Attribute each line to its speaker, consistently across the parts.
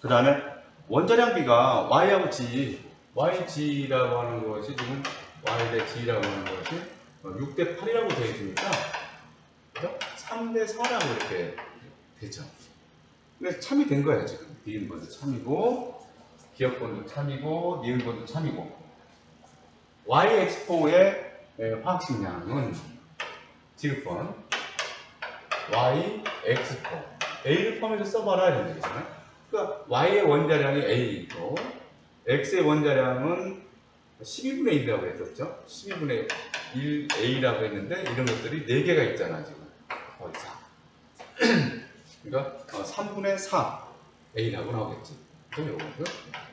Speaker 1: 그 다음에 원자량비가 Y하고 G, YG라고 하는 것이 지금 Y 대 G라고 하는 것이 6대 8이라고 되어 있으니까 3대 4라고 이렇게 되죠. 그래서 참이 된 거예요, 지금. 니은번도 참이고, 기억번도 참이고, 니은번도 참이고. YX4의 화학식량은 지읒번 YX4. A를 포함해서 써봐라 이런 얘기잖아요. 그러니까 Y의 원자량이 A이고, X의 원자량은 12분의 1이라고 했었죠. 12분의 1 A라고 했는데, 이런 것들이 4개가 있잖아, 지금. 거기서. 그러니까 3분의 4 A라고 나오겠지. 그죠? 요거는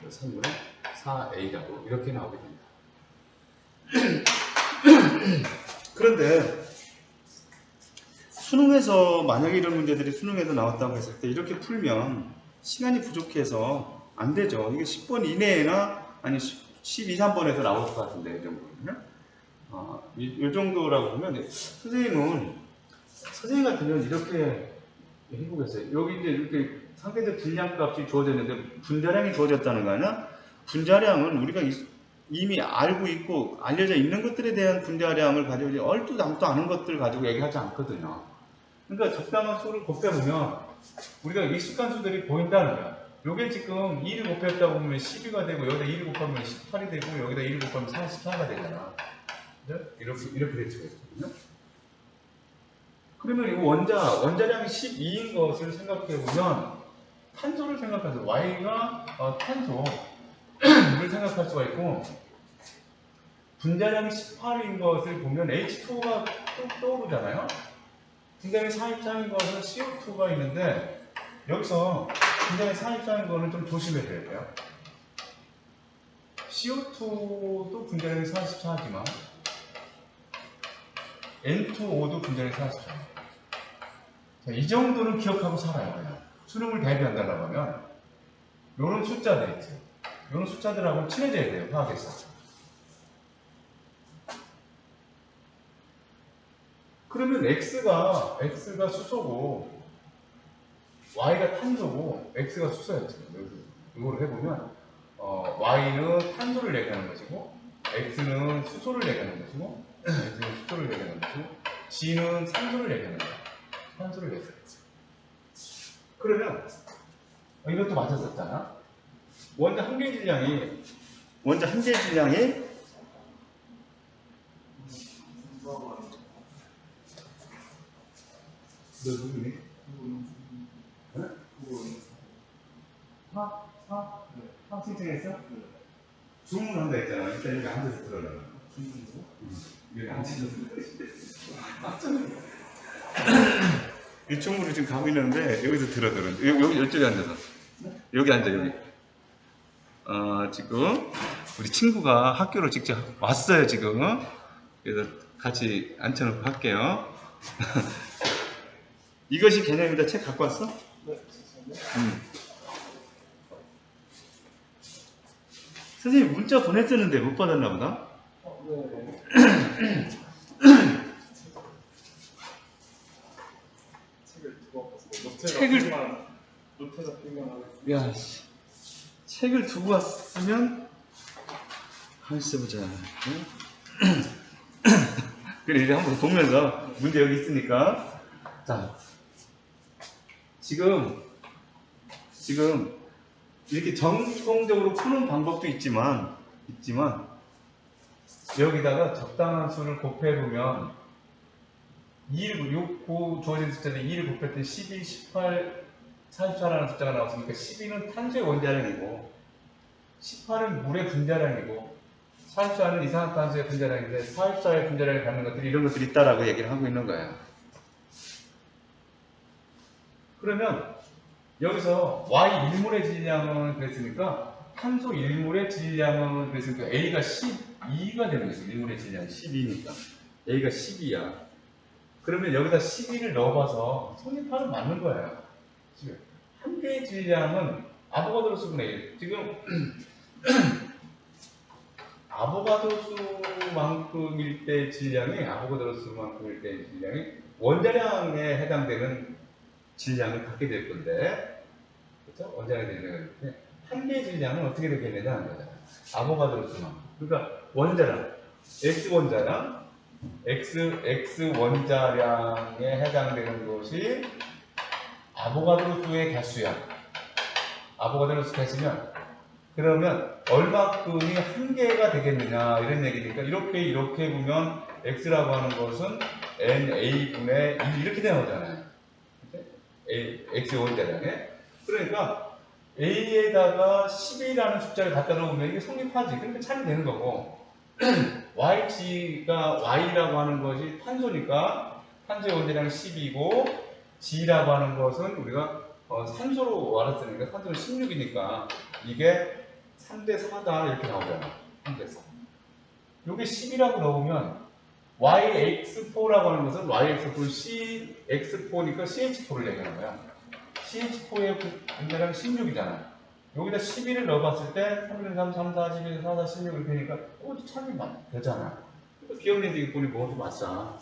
Speaker 1: 3분의 4 A라고 이렇게 나오게 됩니다. 그런데 수능에서 만약에 이런 문제들이 수능에서 나왔다고 했을 때 이렇게 풀면 시간이 부족해서 안 되죠. 이게 10번 이내에나 아니 12, 3번에서 나올 것 같은데, 이 정도면. 이 정도라고 보면 선생님 같으면 이렇게 해보겠어요. 여기 이제 이렇게 상대적 질량값이 주어졌는데 분자량이 주어졌다는 거 아니야? 분자량은 우리가 이미 알고 있고 알려져 있는 것들에 대한 분자량을 가지고 얼토당토 아는 것들을 가지고 얘기하지 않거든요. 그러니까 적당한 수를 곱해보면 우리가 익숙한 수들이 보인다는 거야. 요게 지금 2를 곱했다고 보면 12가 되고, 여기다 2를 곱하면 18이 되고, 여기다 2를 곱하면 44가 되잖아. 이렇게 되거든요. 그러면 이 원자량이 12인 것을 생각해보면 탄소를 생각하죠. Y가 탄소를 생각할 수가 있고, 분자량이 18인 것을 보면 H2가 또 떠오르잖아요. 분자량이 43인 것은 CO2가 있는데, 여기서 분자량이 43인 거는 좀 조심해야 돼요. CO2도 분자량이 44지만 N2O도 분자량이 44. 자, 이 정도는 기억하고 살아요. 그냥. 수능을 대비한다고 하면 이런 숫자들 있죠. 이런 숫자들하고 친해져야 돼요. 화학에서. 그러면 X가 수소고 Y가 탄소고 X가 수소였죠. 이거를 해보면 Y는 탄소를 얘기하는 것이고, X는 수소를 얘기하는 것이고, X는 수소를 얘기하는 것이고, G는 산소를 얘기하는 거예요. 산소를 얘기하는 거죠. 그러면 이것도 맞았었잖아. 원자 한 개의 질량이 너 누구니? 화 신청했어? 주문한다 했잖아. 일단 여기 앉아서 들어라. 여기 앉아서 이 충분히 지금 가고 있는데 여기서 들어. 여기 이쪽에 앉아서. 여기 앉아, 여기. 지금 우리 친구가 학교로 직접 왔어요, 지금. 그래서 같이 앉혀놓고 할게요. 이것이 개념입니다. 책 갖고 왔어? 네. 선생님 문자 보냈었는데 못 받았나 보다? 네. 야, 책을 두고 왔으면 가만있어 보자. 그래, 이제 한번 보면서 문제 여기 있으니까. 자, 지금 이렇게 전공적으로 푸는 방법도 있지만 여기다가 적당한 수를 곱해보면 6, 9 주어진 숫자들 2를 곱했더니 12, 18, 44라는 숫자가 나왔으니까 12는 탄소의 원자량이고 18은 물의 분자량이고 44는 이산화탄소의 분자량인데 44의 분자량을 갖는 것들이 이런 것들이 있다라고 얘기를 하고 있는 거예요. 그러면 여기서 Y 1몰의 질량은 그랬으니까 탄소 1몰의 질량은 그랬으니까 A가 12가 되는 거죠. 1몰의 질량이 12니까 A가 12야. 그러면 여기다 12를 넣어봐서 성립하는 맞는 거예요. 지금 한 개의 질량은 아보가드로 수분의 1. 지금 아보가드로 수만큼일 때 질량이 원자량에 해당되는 질량을 갖게 될 건데, 그렇죠? 원자량이 되는 건데, 한 개의 질량은 어떻게 되겠느냐 하는 거잖아요. 아보가드로 수만. 그러니까 원자량, X 원자량, X 원자량에 해당되는 것이 아보가드로 수의 개수야. 아보가드로 수 개수면 그러면 얼마큼이 한 개가 되겠느냐 이런 얘기니까 이렇게 보면 X라고 하는 것은 NA분의 1 이렇게 되는 거잖아요. X 원자량에. 그러니까 A에다가 10이라는 숫자를 갖다 놓으면 이게 성립하지. 그러니까 참이 되는 거고 Y가 Y라고 하는 것이 탄소니까 탄소의 원자량이 10이고 G라고 하는 것은 우리가 산소로 알았으니까 산소는 16이니까 이게 3대 4다 이렇게 나오잖아. 3대 4. 요게 10이라고 넣으면 YX4라고 하는 것은 YX4, CX4니까 CH4를 얘기하는 거야. CH4의 원자량 16이잖아. 여기다 11을 넣어봤을 때 3, 1, 3, 3, 4, 11, 4, 4, 16 이렇게 되니까 참이 되잖아. 기억내기 보니 뭐가 좀 맞아.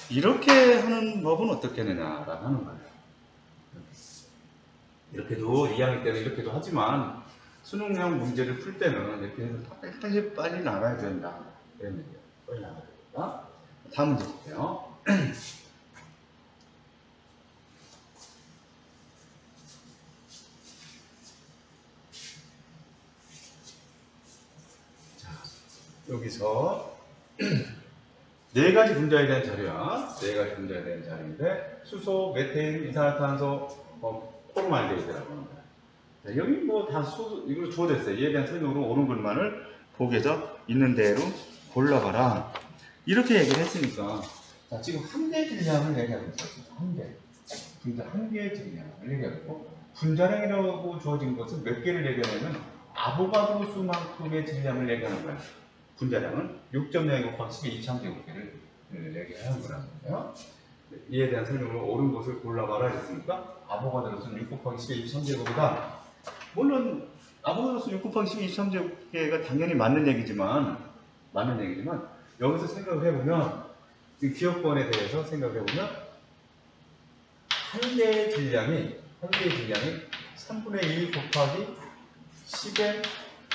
Speaker 1: 이렇게 하는 법은 어떻게 되냐라고 하는 거예요. 이렇게도 2학년 때는 이렇게도 하지만 수능형 문제를 풀 때는 이렇게 해서 빨리 나가야 된다. 이런 얘기예요. 빨리 나가야 된다. 다음 문제 볼게요. 자, 여기서 네 가지 분자에 대한 자료야. 네 가지 분자에 대한 자료인데 수소, 메테인, 이산화탄소, 포르말데이드라고 하는 거야. 자, 여기 뭐 다 이걸로 주어졌어요. 이에 대한 설명으로 옳은 글만을 보게져 있는 대로 골라봐라. 이렇게 얘기를 했으니까 자, 지금 한 개의 질량을 얘기하고 있어요. 한 개. 분자 한 개의 질량을 얘기하고 분자량이라고 주어진 것은 몇 개를 얘기하냐면 아보가드로 수만큼의 질량을 얘기하는 거야. 분자량은 6.02 곱하기 10의 2차제곱계를 얘기하는 거라는 거예요. 이에 대한 설명으로 옳은 것을 골라봐라 했으니까 아보가드로수는 6 곱하기 10의 23제곱이다. 물론 아보가드로수 6 곱하기 10의 23제곱계가 당연히 맞는 얘기지만 여기서 생각을 해보면 이 기억권에 대해서 생각을 해보면 한 개의 질량이 3분의 1 곱하기 10의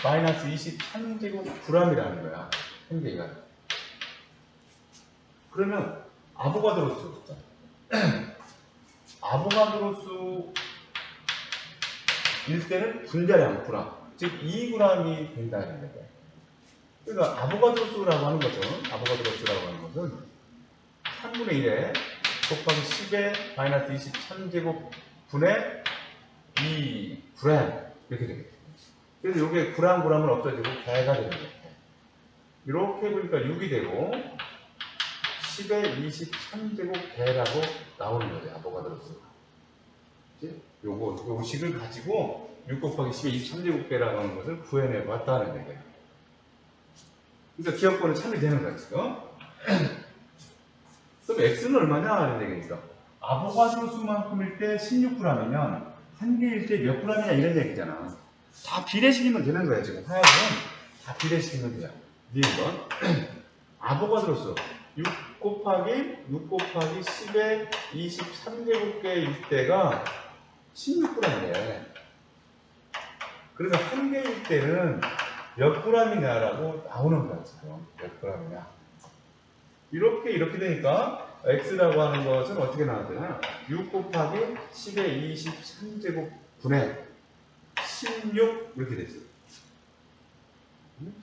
Speaker 1: 마이너스 23제곱g이라는 거야. 한 개가. 그러면 아보가드로수 아보가드로수일 때는 분자량 g, 즉 2g이 된다는 거예요. 그러니까 아보가드로수라고 하는 것은 3분의 1에 곱하기 10의 마이너스 23제곱분의 2g 이렇게 되겠죠. 그래서 이게 g을 없어지고 개가 되는 거예요. 이렇게 보니까 6이 되고 10의 23제곱개라고 나오는 거죠. 아보가드로수. 요거 식을 가지고 6 곱하기 10의 23제곱개라고 하는 것을 구해내 봤다는 얘기예요. 그러니까 기억권은 참이 되는 거야, 지금. 그럼 X는 얼마냐? 하는 얘기니까. 아보가드로수만큼일 때 16g이면 한 개일 때 몇 g이냐 이런 얘기잖아. 다 비례시키면 되는 거야, 지금. 하여간 다 비례시키면 돼요. 니은 아보가드로수 6 곱하기 10의 23제곱개일 때가 16g이래. 그래서 한 개일 때는 몇 g이냐라고 나오는 거야, 지금. 몇 g이냐. 이렇게 되니까 x라고 하는 것은 어떻게 나왔잖아요. 6 곱하기 10의 23제곱분의 16 이렇게 됐어요.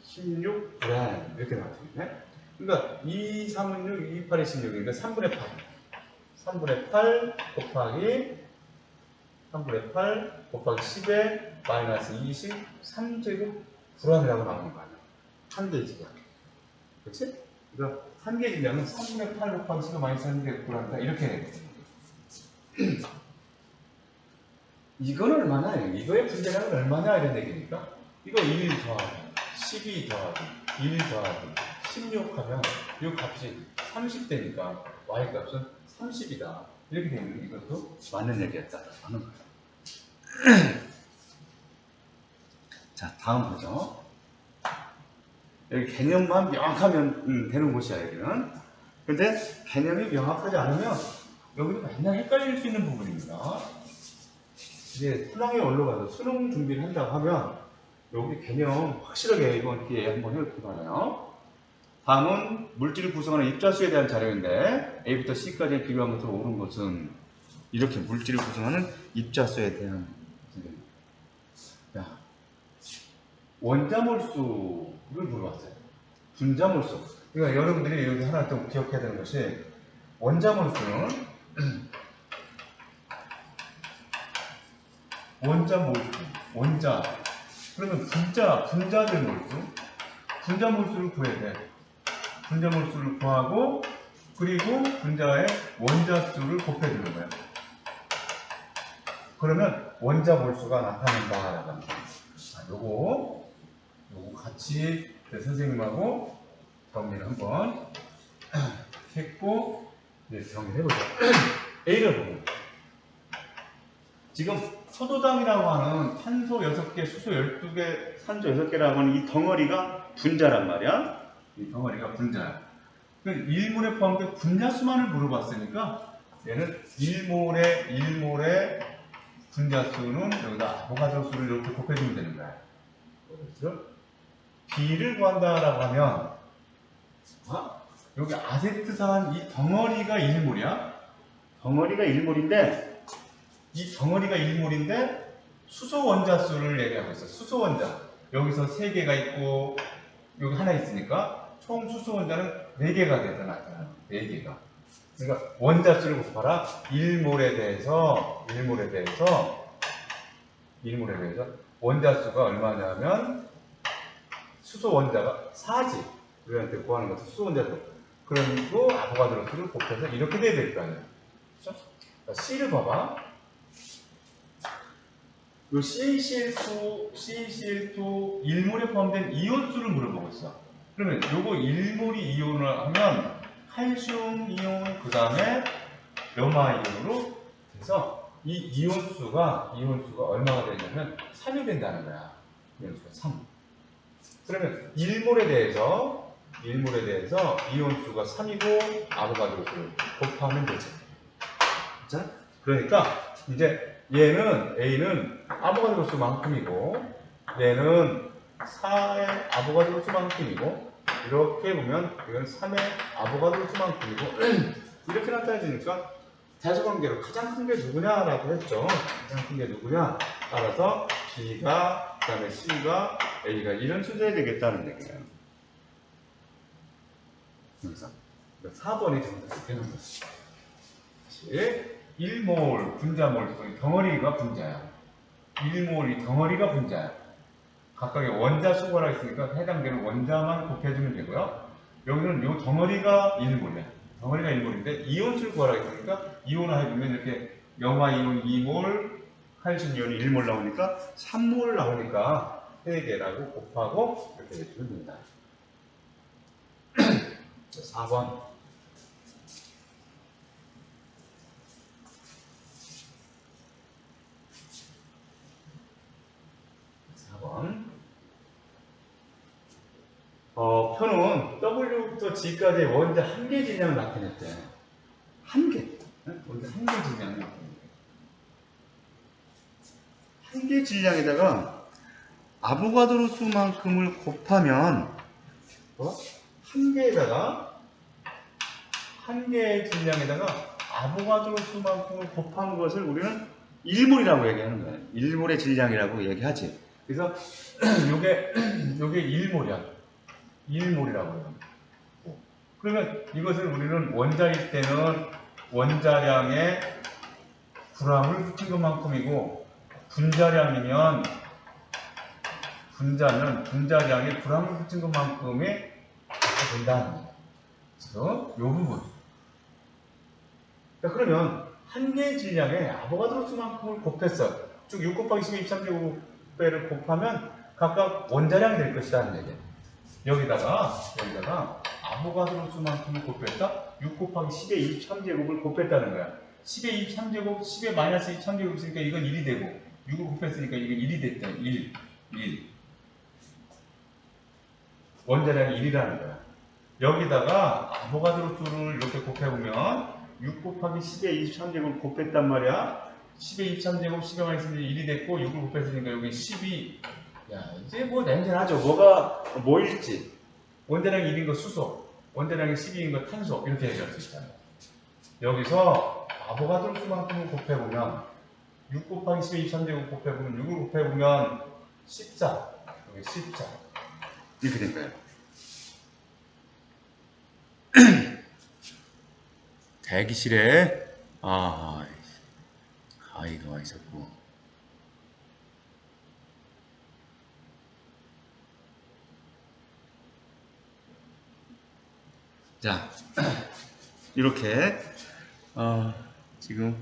Speaker 1: 16g 이렇게 나왔거든요. 그러니까 2, 3은 6, 2, 8이 16이니까 3분의 8. 3분의 8 곱하기 10의 마이너스 23제곱g이라고 나오는 거 아니야. 한 개의 질량. 그렇지? 그러니까 한 개의 질량은 3분의 8 곱하기 10의 마이너스 23제곱g이다. 이렇게 되거든요. 이건 얼마냐? 이거의 분자량은 얼마냐? 이런 얘기니까 이거 1 더하기 12 더하기 1 더하기 16 하면 이 값이 30대니까 y 값은 30이다. 이렇게 되면 이것도 맞는 얘기였다라고 하는 거예요. 자, 다음 보죠. 여기 개념만 명확하면 되는 곳이야, 여기는. 근데 개념이 명확하지 않으면 여기도 맨날 헷갈릴 수 있는 부분입니다. 이제 수능에 올라가서 수능 준비를 한다고 하면 여기 개념 확실하게 이번 기회에 한번 해볼게요. 다음은 물질을 구성하는 입자수에 대한 자료인데 A부터 C까지 비교한 것으로 옳은 것은 이렇게 물질을 구성하는 입자수에 대한 야, 원자몰수를 물어봤어요. 분자몰수. 그러니까 여러분들이 여기 하나 좀 기억해야 되는 것이 원자몰수는 원자 그러면 분자들 몰수 분자몰수를 구해야 돼. 분자몰수를 구하고 그리고 분자의 원자수를 곱해주는 거야. 그러면 원자몰수가 나타난다라고 합니다. 자, 요거 같이 선생님하고 정리를 한번 했고 이제 정리를 해보자. A를 보면 지금 소도당이라고 하는 탄소 6개, 수소 12개, 산소 6개라고 하는 이 덩어리가 분자란 말이야. 이 덩어리가 분자야. 1몰에 포함된 분자수만을 물어봤으니까 얘는 1몰의 분자수는 여기다 아보가드로 수를 이렇게 곱해주면 되는 거야. 그렇죠? B를 구한다라고 하면 여기 아세트산 이 덩어리가 1몰이야. 덩어리가 1몰인데 이 덩어리가 1몰인데 수소 원자수를 얘기하고 있어. 수소 원자. 여기서 3개가 있고 여기 하나 있으니까 총 수소 원자는 4개가 돼서 나타나. 4개가. 그러니까 원자수를 곱하라. 1몰에 대해서 원자수가 얼마냐면 수소 원자가 4지. 우리한테 구하는 것은 수소 원자수. 그리고 아보가드로 수를 곱해서 이렇게 돼야 될 거 아니야. 그렇죠? C를 봐봐. 요 CaCl2 1몰에 포함된 이온수를 물어보고 있어. 그러면 요거 1몰이 이온을 하면 칼슘 이온 그 다음에 염화 이온으로 돼서 이 이온수가 얼마가 되냐면 3이 된다는 거야. 이온수가 3. 그러면 1몰에 대해서 이온수가 3이고 아보가드로 수를 곱하면 되지. 자, 그러니까 이제 얘는 A는 아보가드로 수만큼이고 얘는 4의 아보가드로 수만큼이고 이렇게 보면 이건 3의 아보가드로 수만큼이고 이렇게 나타내주니까 대소관계로 가장 큰 게 누구냐라고 했죠. 가장 큰 게 누구냐 따라서 B가 그 다음에 C가 A가 이런 순서야 되겠다는 얘기예요. 그래서 4번이 정답이 되는 거죠. 다시 1몰 분자몰수 덩어리가 분자야. 1몰 이 덩어리가 분자야. 각각의 원자 수거라 있으니까 해당되는 원자만 곱해주면 되고요. 여기는 이 덩어리가 1몰이야. 덩어리가 1몰인데 이온수를 구하라 했으니까 이온을 해주면 이렇게 염화 이온 2몰, 칼슘 이온이 1몰 나오니까 3몰 나오니까 3개라고 곱하고 이렇게 해주면 됩니다. 4번. 표는 W부터 G까지의 원자 한 개 질량을 나타냈대. 한 개. 원자 한 개 질량을 나타냈대. 한 개 질량에다가 아보가드로 수만큼을 곱하면 한 개의 질량에다가 아보가드로 수만큼을 곱한 것을 우리는 1몰이라고 얘기하는 거야. 1몰의 질량이라고 얘기하지. 그래서 요게 1몰이야. 1몰이라고 해요. 그러면 이것을 우리는 원자일 때는 원자량의 g을 붙인 것만큼이고 분자량이면 분자량의 g을 붙인 것만큼이 된다는 거예요. 그래서 이 부분. 자, 그러면 한 개의 질량에 아보가드로 수만큼을 곱했어. 쭉 6 곱하기 10의 23제곱배를 곱하면 각각 원자량이 될 것이라는 얘기예요. 여기다가 아보가드로 수만큼을 곱했다? 6 곱하기 10의 23제곱을 곱했다는 거야. 10의 23제곱, 10의 마이너스 23제곱 있으니까 이건 1이 되고 6을 곱했으니까 이건 1이 됐다. 1. 원자량이 1이라는 거야. 여기다가 아보가드로 수를 이렇게 곱해보면 6 곱하기 10의 23제곱 곱했단 말이야. 10의 23제곱 10의 마이너스 1이 됐고 6을 곱했으니까 여기 12. 야, 이제 뭐 냄새나죠? 뭐가 뭐일지. 원자량이 1인 거 수소, 원자량이 12인 거 탄소, 이렇게 얘기할 수 있잖아요. 여기서 아보가드로 수만큼을 곱해보면 6 곱하기 10의 23제곱 곱해보면 6을 곱해보면 14. 여기 14. 이렇게 된 거예요. 대기실에 아이가 와 있었고. 자, 이렇게 지금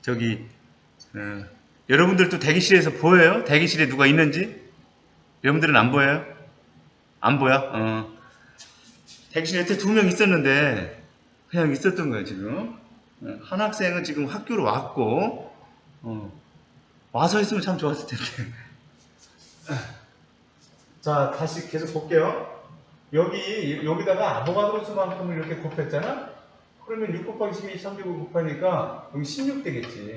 Speaker 1: 저기 여러분들도 대기실에서 보여요? 대기실에 누가 있는지? 여러분들은 안 보여요? 안 보여? 대기실에 여태 2명 있었는데 그냥 있었던 거예요. 지금 한 학생은 지금 학교로 왔고 와서 있으면 참 좋았을 텐데. 자, 다시 계속 볼게요. 여기다가 아보가드로 수만큼을 이렇게 곱했잖아? 그러면 6 곱하기 12, 3제곱 곱하니까 여기 16 되겠지.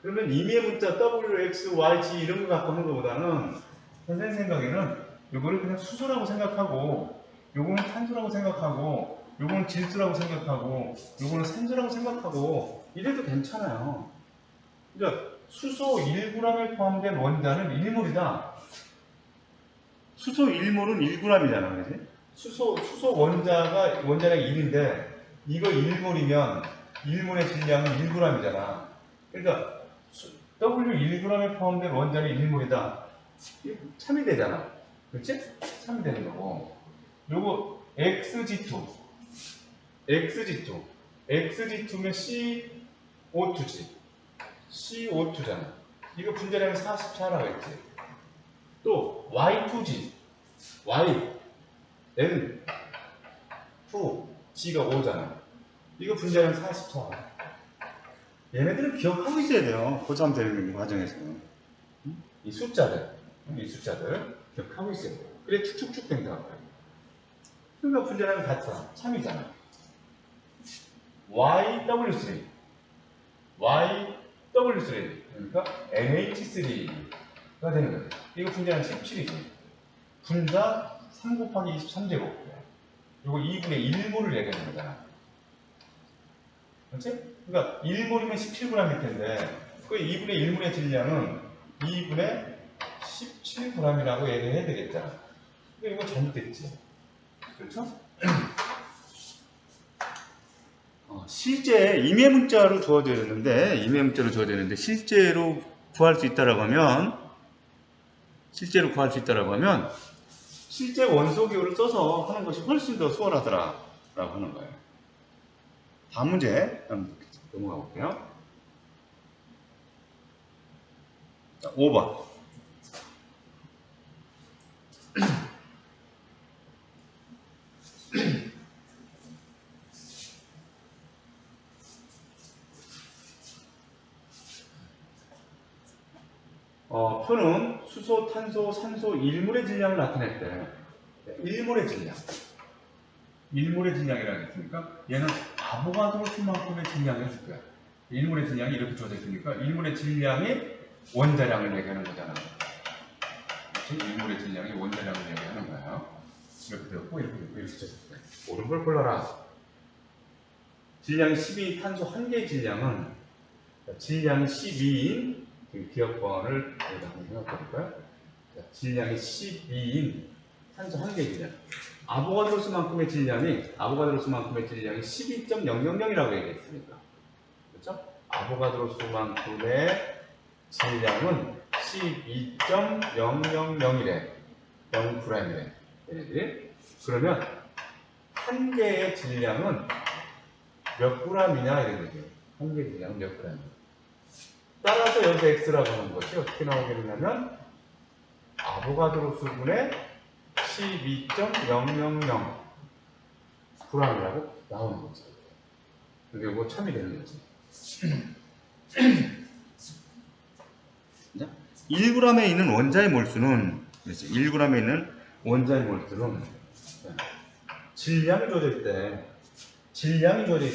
Speaker 1: 그러면 임의의 문자 W, X, Y, Z 이런 거 갖고 하는 것보다는 선생님 생각에는 이거를 그냥 수소라고 생각하고 요거는 탄소라고 생각하고 요거는 질소라고 생각하고 요거는 산소라고 생각하고 이래도 괜찮아요. 그러니까 수소 1g에 포함된 원자는 1몰이다. 수소 1몰은 1g이잖아, 그지? 수소 원자량이 1인데 이거 1몰이면 1몰의 질량은 1g이잖아. 그러니까 W 1g에 포함된 원자는 1몰이다. 이거 참이 되잖아. 그렇지? 참이 되는 거고. 요거 XG2면 CO2지. CO2잖아. 이거 분자량이 44라고 했지. 또 Y2G. N 2 G가 5잖아. 이거 분자량 44. 얘네들은 기억하고 있어야 돼요. 고3 되는 과정에서. 이 숫자들 기억하고 있어야 돼요. 그래 축축축 된다고. 그러니까 분자량이 같아. 참이잖아. YW3 그러니까 NH3가 되는 거예요. 이거 분자량 17이지. 분자 3 곱하기 23제곱. 이거 2분의 1몰을 얘기하는 거잖아. 그렇지? 그러니까 1몰이면 17g일 텐데 그 2분의 1몰의 질량은 2분의 17g이라고 얘기해야 되겠잖아. 근데 이거 잘못됐지. 그렇죠? 실제 임의 문자로 주어져야 되는데 실제로 구할 수 있다라고 하면 실제 원소 기호를 써서 하는 것이 훨씬 더 수월하더라 라고 하는 거예요. 다음 문제 넘어가 볼게요. 자, 5번. 표는 수소, 탄소, 산소, 1몰의 질량을 나타냈대. 1몰의 질량이라고 했으니까 얘는 아보가드로 수만큼의 질량을 줄 거야. 1몰의 질량이 이렇게 주어져 있으니까 1몰의 질량이 원자량을 얘기하는 거잖아. 1몰의 질량이 원자량을 얘기하는 거예요. 이렇게 되었고 이렇게 줬어요. 옳은 걸 골라라. 질량이 12인 탄소 한 개의 질량은 질량이 12인 기억번을 한번 생각해 볼까요? 질량이 12인 탄소 한 개의 질량. 아보가드로스만큼의 질량이 12.000이라고 얘기했으니까. 그렇죠? 아보가드로스만큼의 질량은 12.000이래. 0g이래. 얘네들이. 그러면 한 개의 질량은 몇 g이냐 이런 얘기예요. 한 개의 질량은 몇 g. 따라서 여기서 x라고 하는 것이 어떻게 나오게 되냐면 아보가드로수분의 12.000g이라고 나오는 거죠. 근데 이거 참이 되는 거지. 1g에 있는 원자의 몰수는 1g에 있는 원자의 몰수는 질량이 주어져 있을 때, 질량이 주어져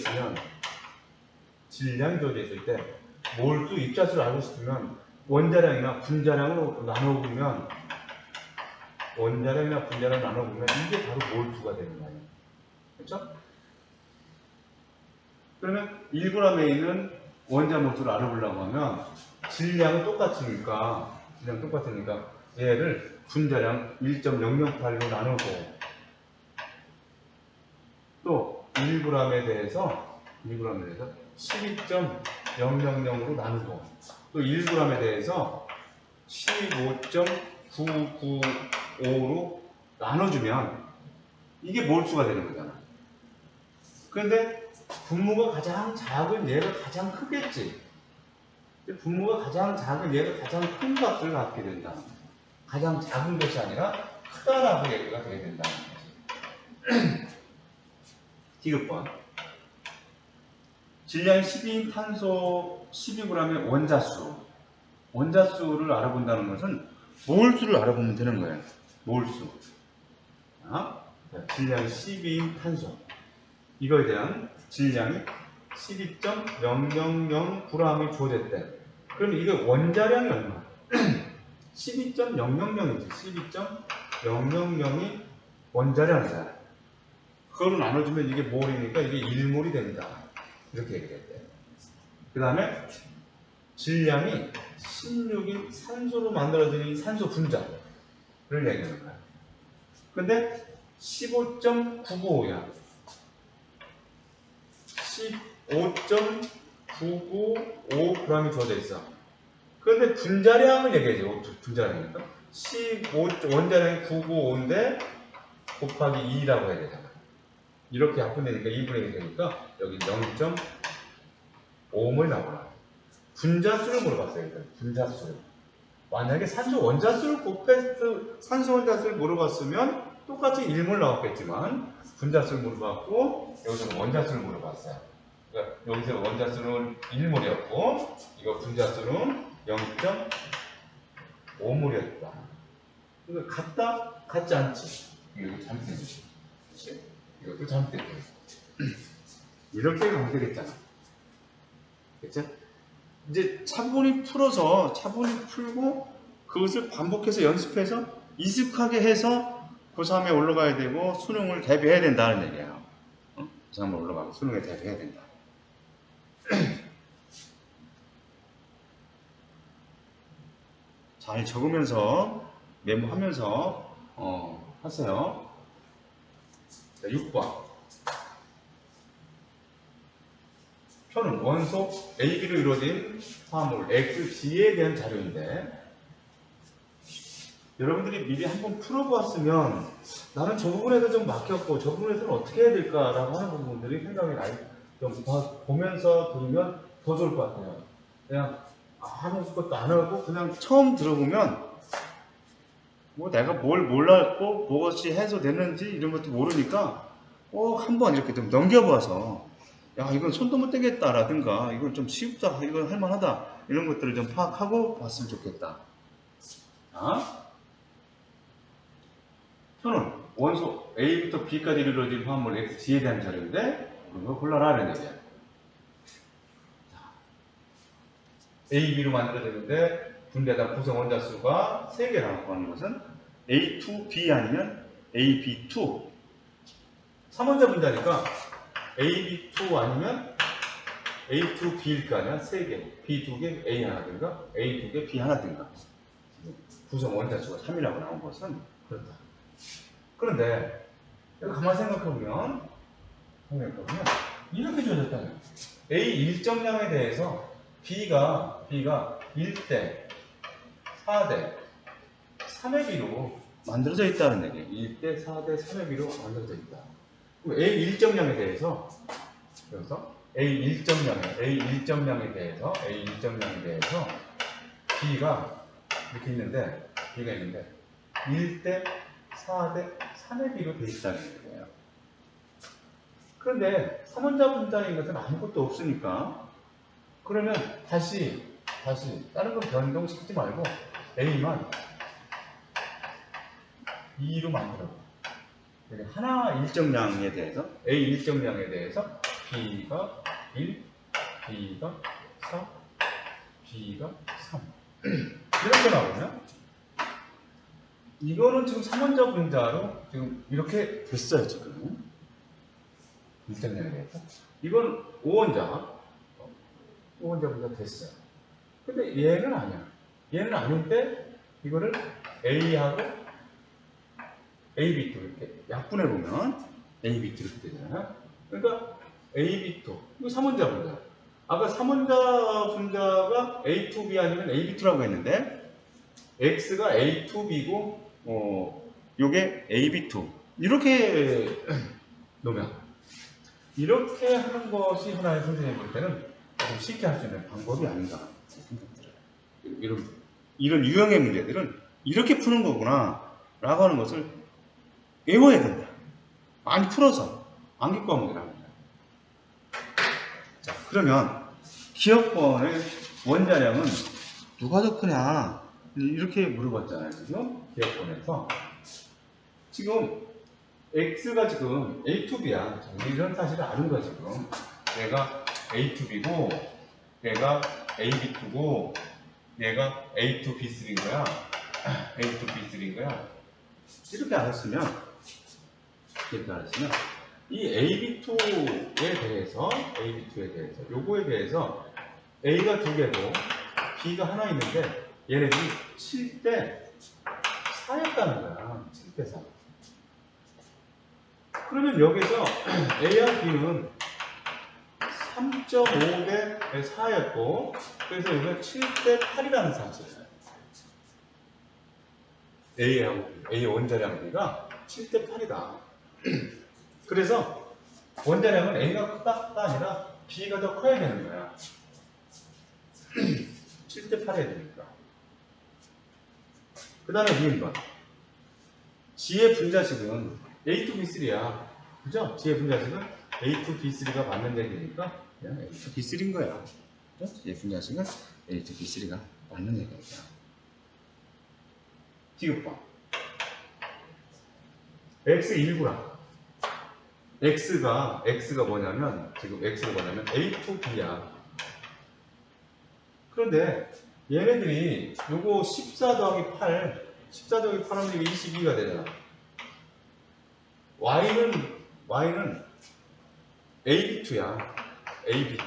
Speaker 1: 있을 때 몰수 입자수를 알고 싶으면 원자량이나 분자량으로 나눠보면 이게 바로 몰수가 되는 거예요. 그렇죠? 그러면 1g에 있는 원자 몰수를 알아보려고 하면 질량은 똑같으니까 얘를 분자량 1.008로 나누고 또 1g에 대해서 12.000으로 나누고 또 1g에 대해서 15.995로 나눠주면 이게 몰수가 되는 거잖아. 그런데 분모가 가장 작은 얘가 가장 크겠지. 분모가 가장 작은 얘가 가장 큰 값을 갖게 된다. 가장 작은 것이 아니라 크다라고 얘기가 되게 된다는 거지. 디귿번. 질량이 12인 탄소 12g의 원자수를 알아본다는 것은 몰수를 알아보면 되는 거예요. 몰수. 질량이 12인 탄소. 이거에 대한 질량이 12.000g이 주어졌대. 그럼 이게 원자량이 얼마? 12.000이지. 12.000이 원자량이다. 그거로 나눠주면 이게 몰이니까 이게 1몰이 됩니다. 이렇게 얘기했대. 그 다음에 질량이 16인 산소로 만들어진 이 산소 분자를 얘기하는 거야. 근데 15.995야. 15.995g이 주어져 있어. 그런데 분자량을 얘기해줘. 분자량이니까. 원자량이 995인데 곱하기 2라고 해야 되잖아. 이렇게 약분되니까 2분의 1이 되니까 여기 0.5몰 나오라. 분자수를 물어봤어요. 일단 분자수. 만약에 산소 원자수를 물어봤으면 똑같이 1몰 나왔겠지만 분자수를 물어봤고 여기서는 원자수를 물어봤어요. 그러니까 여기서 원자수는 1몰이었고 이거 분자수는 0.5몰이었다. 그러니까 같다? 같지 않지? 이거 잘못됐지. 이것도 잘못됐지. 이렇게 가면 되겠잖아. 그쵸? 이제 차분히 풀고 그것을 반복해서 연습해서 익숙하게 해서 고3에 올라가야 되고 수능을 대비해야 된다는 얘기예요. 고3에 올라가고 수능에 대비해야 된다. 잘 적으면서 메모하면서 하세요. 자, 6번. 표는 원소 AB로 이루어진 화합물 XG에 대한 자료인데 여러분들이 미리 한번 풀어보았으면 나는 저 부분에서 좀 막혔고 저 부분에서는 어떻게 해야 될까라고 하는 부분들이 생각이 좀 보면서 들으면 더 좋을 것 같아요. 그냥 아무것도 안 하고 그냥 처음 들어보면 뭐 내가 뭘 몰랐고 무엇이 해소됐는지 이런 것도 모르니까 한번 이렇게 좀 넘겨봐서 야 이건 손도 못 대겠다라든가 이건 좀 쉽다 이건 할만하다 이런 것들을 좀 파악하고 봤으면 좋겠다. 표는 원소 A부터 B까지 이루어진 화합물 XG에 대한 자료인데 그거 골라라 이런 얘기야. A, B로 만들어졌는데 분대당 구성 원자수가 3개라고 하는 것은 A2B 아니면 AB2 3원자 분자니까 AB2 아니면 A2B일 거 아니야? 3개 B 2개 A 하나든가 A 2개 B 하나든가 구성 원자수가 3이라고 나온 것은 그렇다. 그런데 가만히 생각해보면 이렇게 주어졌다는 거야. A 일정량에 대해서 B가 1대 4대 3의 비로 만들어져 있다는 얘기예요. 1대 4대 3의 비로 만들어져 있다. 그럼 A 일정량에 대해서 A 일정량에 대해서 B가 이렇게 있는데 1대 4대 3의 비로 되어 있다는 얘기예요. 그런데 3원자 분자인 것은 아무것도 없으니까 그러면 다시 다른 건 변동시키지 말고 A만 2로 만들어. 하나 일정량에 대해서 A 일정량에 대해서 B가 1, B가 4, B가 3 이렇게 나오면 이거는 지금 3원자 분자로 지금 이렇게 됐어요. 지금 일정량에 대해서 이건 5원자 분자 됐어요. 근데 얘는 아니야. 얘는 아닌데 이거를 A하고 AB2 이렇게 약분해 보면 AB2 이렇게 되잖아요. 그러니까 AB2 이거 3원자 분자. 아까 3원자 분자가 A2B 아니면 AB2라고 했는데 X가 A2B고 요게 AB2 이렇게 놓으면 이렇게 하는 것이 하나의 선생님 볼 때는 좀 쉽게 할 수 있는 방법이 아닌가 생각들어요. 이런 유형의 문제들은 이렇게 푸는 거구나 라고 하는 것을 외워야 된다. 많이 풀어서 암기 과목이라고 합니다. 자, 그러면 기억번의 원자량은 누가 더 크냐 이렇게 물어봤잖아요. 지금 기억번에서 지금 X가 지금 A2B야. 이런 사실을 아는 거야. 지금 얘가 A2B고 얘가 AB2고 얘가 A2B3인 거야. A2B3인 거야. 이렇게 알았으면 이 AB2에 대해서 요거에 대해서 A가 두 개고 B가 하나 있는데 얘네들이 7대 4였다는 거야. 7대 4. 그러면 여기서 A와 B는 3.5대 4였고 그래서 여기가 7대 8이라는 사실이에요. A 원자량 B가 8대 8이다. 그래서 원자량은 A가 크다가 아니라 B가 더 커야 되는 거야. 7대 8 해야 되니까. 그 다음에 2번. G의 분자식은 A2B3야. 그죠? G의 분자식은 A2B3가 맞는 얘기니까 그냥 A2B3인 거야. 그죠? G의 분자식은 A2B3가 맞는 얘기니까. 디귿번. X19라. X가 뭐냐면, 지금 X가 뭐냐면 A2B야. 그런데 얘네들이 요거 14 더하기 8, 14 더하기 8하면 이거 22가 되잖아. Y는 AB2야. AB2.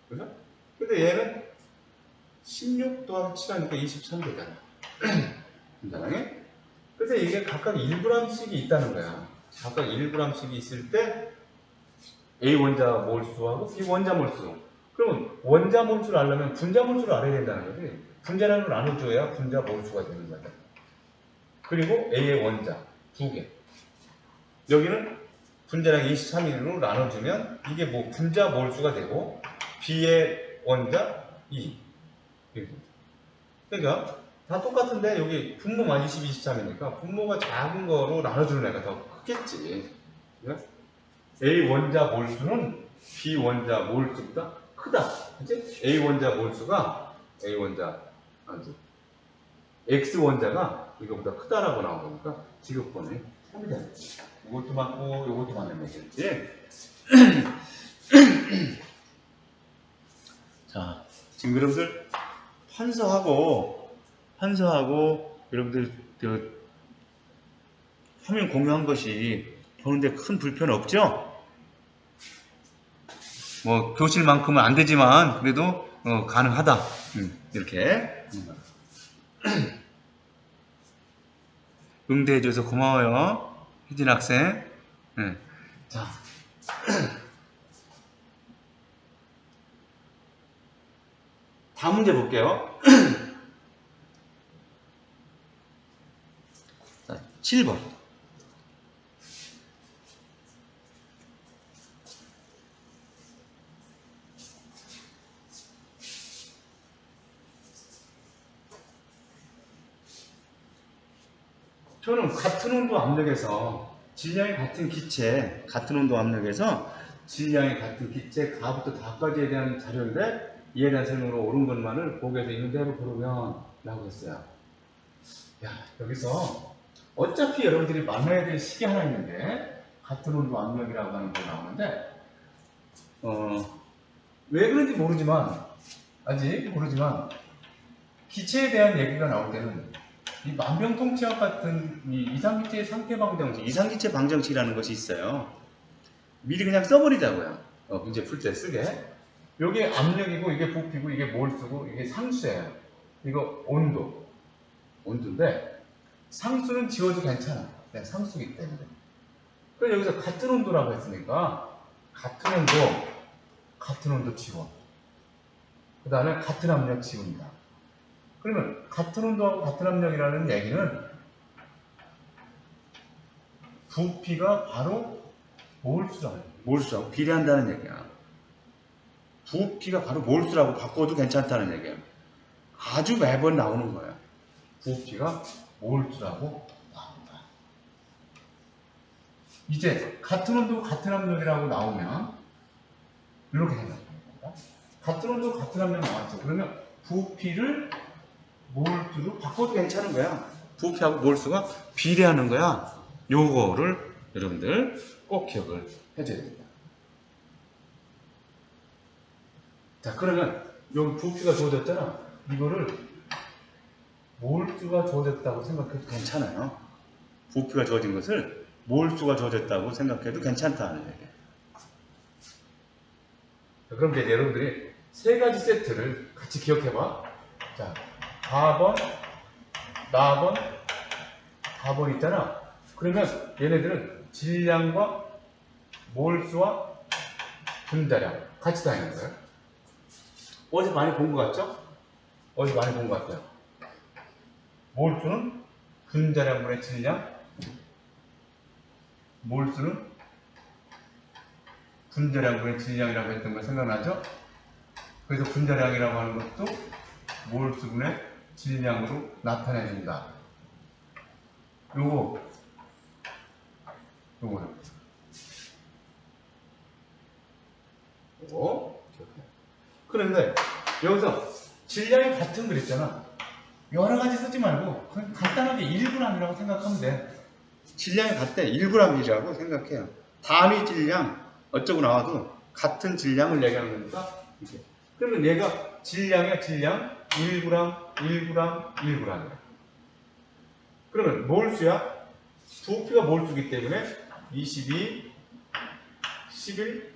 Speaker 1: 그죠? 근데 얘는 16 더하기 7하니까 23 되잖아. 간단하게? 그래서 이게 각각 1g씩이 있다는 거야. 각각 1g씩이 있을 때 A 원자 몰수하고 B 원자 몰수. 그러면 원자 몰수를 알려면 분자 몰수를 알아야 된다는 거지. 분자량을 나눠줘야 분자 몰수가 되는 거야. 그리고 A의 원자 2개. 여기는 분자량 23일로 나눠주면 이게 뭐 분자 몰수가 되고 B의 원자 2. 그러니까 다 똑같은데 여기 분모만 20, 23이니까 분모가 작은 거로 나눠주는 애가 더 크겠지. 그러니까 A 원자 몰수는 B 원자 몰수보다 크다. 그치? A 원자 몰수가 X 원자가 이거보다 크다라고 나오니까 지급번에 3이 되는 거지. 이것도 맞고 이것도 맞는 얘기지. 자, 지금 여러분들 판서하고 여러분들 화면 공유한 것이 보는데 큰 불편 없죠? 뭐 교실만큼은 안 되지만 그래도 가능하다. 이렇게 응대해줘서 고마워요, 혜진 학생. 자, 다음 문제 볼게요. 자, 7번. 저는 같은 온도 압력에서 질량이 같은 기체, 같은 온도 압력에서 질량이 같은 기체, 가부터 다까지에 대한 자료인데 이에 대한 설명으로 옳은 것만을 보고에서 있는 대로 고르면 라고 했어요. 야, 여기서 어차피 여러분들이 만나야 될 식이 하나 있는데 같은 온도 압력이라고 하는 게 나오는데 왜 그런지 모르지만 아직 모르지만 기체에 대한 얘기가 나올 때는 이 만병통치약 같은 이 이상기체 상태 방정식, 이상기체 방정식이라는 것이 있어요. 미리 그냥 써버리자고요. 문제 풀 때 쓰게. 이게 압력이고 이게 부피고 이게 몰수고 이게 상수예요. 이거 온도인데 상수는 지워도 괜찮아. 그냥 상수기 때문에. 그럼 여기서 같은 온도라고 했으니까 같은 온도 지워. 그 다음에 같은 압력 지운다. 그러면 같은 온도하고 같은 압력이라는 얘기는 부피가 바로 몰수라고 비례한다는 얘기야. 부피가 바로 몰수라고 바꿔도 괜찮다는 얘기야. 아주 매번 나오는 거야. 부피가 몰수라고 나온다. 이제 같은 온도 같은 압력이라고 나오면 이렇게 생각합니다. 같은 온도 같은 압력 나왔죠. 그러면 부피를 몰수로 바꿔도 괜찮은 거야. 부피하고 몰수가 비례하는 거야. 요거를 여러분들 꼭 기억을 해줘야 됩니다. 자, 그러면 여기 부피가 주어졌잖아. 이거를 몰수가 주어졌다고 생각해도 괜찮아요. 부피가 주어진 것을 몰수가 주어졌다고 생각해도 괜찮다는 얘기예요. 그럼 이제 여러분들이 세 가지 세트를 같이 기억해봐. 자, 4번, 4번, 4번 있잖아. 그러면 얘네들은 질량과 몰수와 분자량 같이 다니는 거예요. 어제 많이 본 것 같죠? 어제 많이 본 것 같아요. 몰수는 분자량분의 질량, 몰수는 분자량분의 질량이라고 했던 거 생각나죠? 그래서 분자량이라고 하는 것도 몰수분의 질량으로 나타내준다. 요거는. 그런데 여기서 질량이 같은 거 그랬잖아. 여러 가지 쓰지 말고 그냥 간단하게 1g이라고 생각하면 돼. 질량이 같대. 1g이라고 생각해요. 단위 질량 어쩌고 나와도 같은 질량을 얘기하는 거니까 이렇게. 그러면 얘가 질량이야. 질량 1g, 1g, 1g이야. 그러면 몰수야. 부피가 몰수기 때문에 22, 11,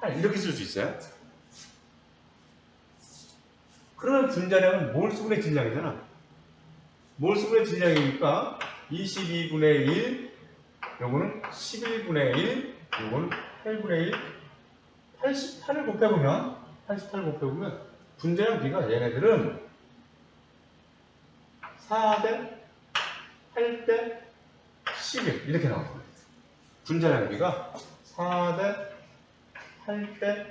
Speaker 1: 8 이렇게 쓸 수 있어요. 그러면 분자량은 몰수분의 질량이잖아. 몰수분의 질량이니까 22분의 1, 요거는 11분의 1, 요거는 8분의 1, 88을 곱해보면 분자량 비가 얘네들은 4대 8대 11 이렇게 나왔습니다. 분자량 비가 4대 8대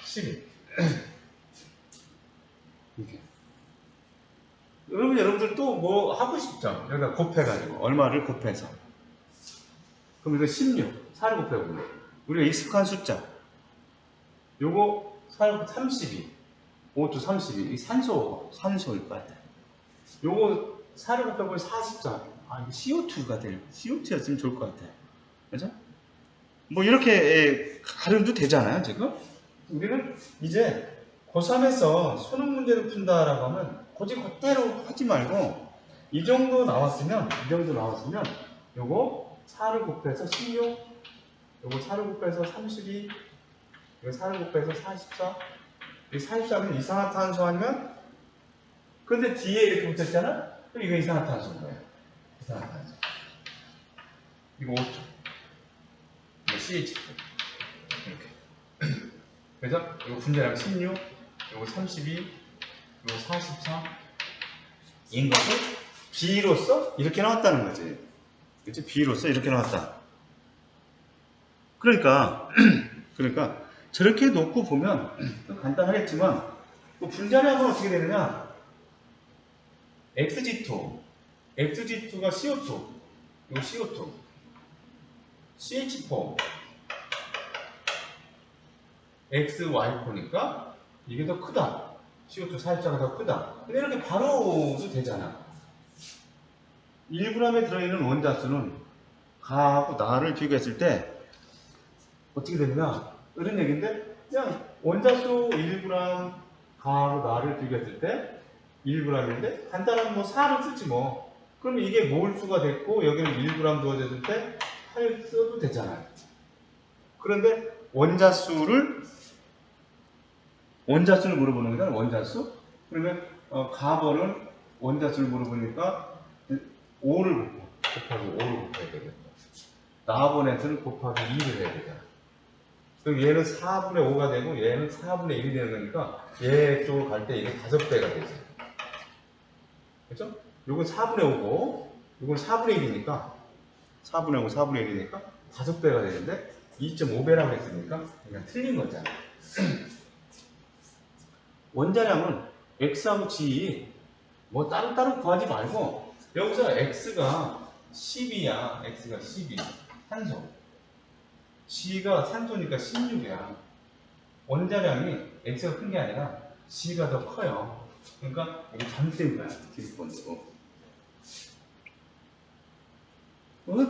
Speaker 1: 11 이렇게. 그러면 여러분들 또 뭐 하고 싶죠? 여기다 곱해가지고 얼마를 곱해서 그럼 이거 16 4를 곱해보면 우리가 익숙한 숫자 요거 4를 32 5도 32 이 산소일 것 같아. 요거 4를 곱해보면 44 이거 CO2가 될 CO2였으면 좋을 것 같아. 그죠? 뭐 이렇게 가름도 되잖아요. 지금 우리는 이제 고3에서 수능 문제를 푼다라고 하면 고지 그대로 하지 말고 이 정도 나왔으면 요거 4를 곱해서 16 요거 4를 곱해서 32 요거 4를 곱해서 44 이 44는 이산화탄소 아니면 근데 뒤에 이렇게 붙었잖아? 그럼 이거 이산화탄소인 거예요. 이산화탄소 이거 5초 이거 CH4 이렇게 그래서 이거 분자량 16 요거 32 요거 44 인 것을 B로서 이렇게 나왔다는 거지. 그치? B로서 이렇게 나왔다. 그러니까 저렇게 놓고 보면 간단하겠지만 분자량은 어떻게 되느냐? XG2가 CO2 이거 CO2 CH4 XY4니까 이게 더 크다. CO2 사입자가 더 크다. 근데 이렇게 바로도 되잖아. 1g에 들어있는 원자수는 가하고 나를 비교했을 때 어떻게 되느냐 이런 얘기인데, 그냥 원자수 1g 가하고 나를 비교했을 때 1g인데 간단한 뭐 4를 쓰지 뭐. 그러면 이게 몰수가 됐고 여기는 1g 두어졌을 때 8 써도 되잖아요. 그런데 원자수를 물어보는 거잖아. 원자수. 그러면 가번은 원자수를 물어보니까 5를 곱하기 5를 곱해야 되겠다. 나번에서는 곱하기 2를 해야 되잖아. 그럼 얘는 4분의 5가 되고 얘는 4분의 1이 되는 거니까 얘 쪽으로 갈 때 이게 5배가 되지. 그렇죠? 요건 4분의 5고 요건 4분의 1이니까 4분의 5, 4분의 1이니까 5배가 되는데 2.5배라고 했으니까 그냥 틀린 거잖아. 원자량은 x하고 g 뭐 따로따로 구하지 말고 여기서 x가 12야. x가 12. 산소. g가 산소니까 16이야. 원자량이 x가 큰 게 아니라 g가 더 커요. 그러니까 이게 잘못된 거야. 기습번이고.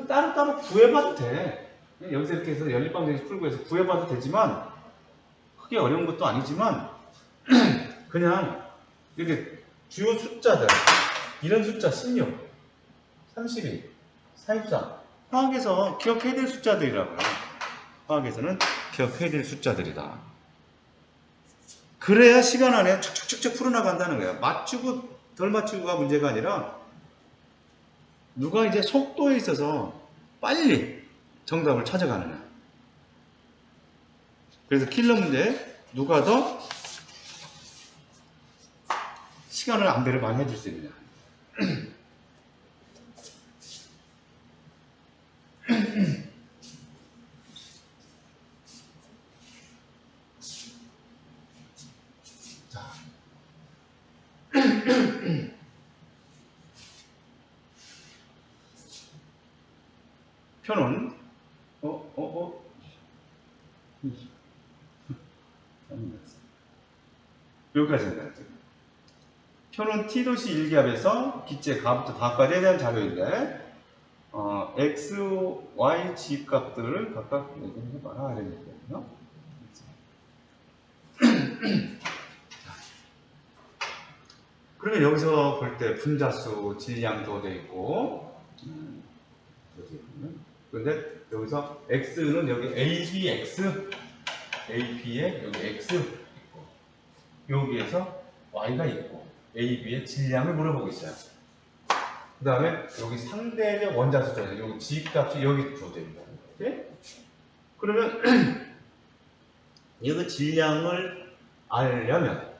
Speaker 1: 따로따로 구해봐도 돼. 여기서 이렇게 해서 연립방정식 풀고 해서 구해봐도 되지만 크게 어려운 것도 아니지만 그냥 이렇게 주요 숫자들 이런 숫자 16, 32, 44 화학에서 기억해야 될 숫자들이라고요. 화학에서는 기억해야 될 숫자들이다. 그래야 시간 안에 척척척척 풀어나간다는 거야. 맞추고 덜 맞추고가 문제가 아니라 누가 이제 속도에 있어서 빨리 정답을 찾아가느냐. 그래서 킬러 문제 누가 더 시간을 안배를 많이 해줄 수 있느냐. 자. 표는 여기까지 된다. 표는 T도시 일기압에서 기체 가부터 다까지에 대한 자료인데 X, Y, G 값들을 각각 얘기해봐라 이런 얘기거든요. 그러면 여기서 볼 때 분자수, 질량 도되어 있고 그런데 여기서 X는 여기 ABX, AP에 여기 X 있고 여기에서 Y가 있고 AB의 질량을 물어보고 있어요. 그 다음에 여기 상대적 원자수잖아요. 여기 G 값이 여기 주어집니다. 네? 그러면 이거 질량을 알려면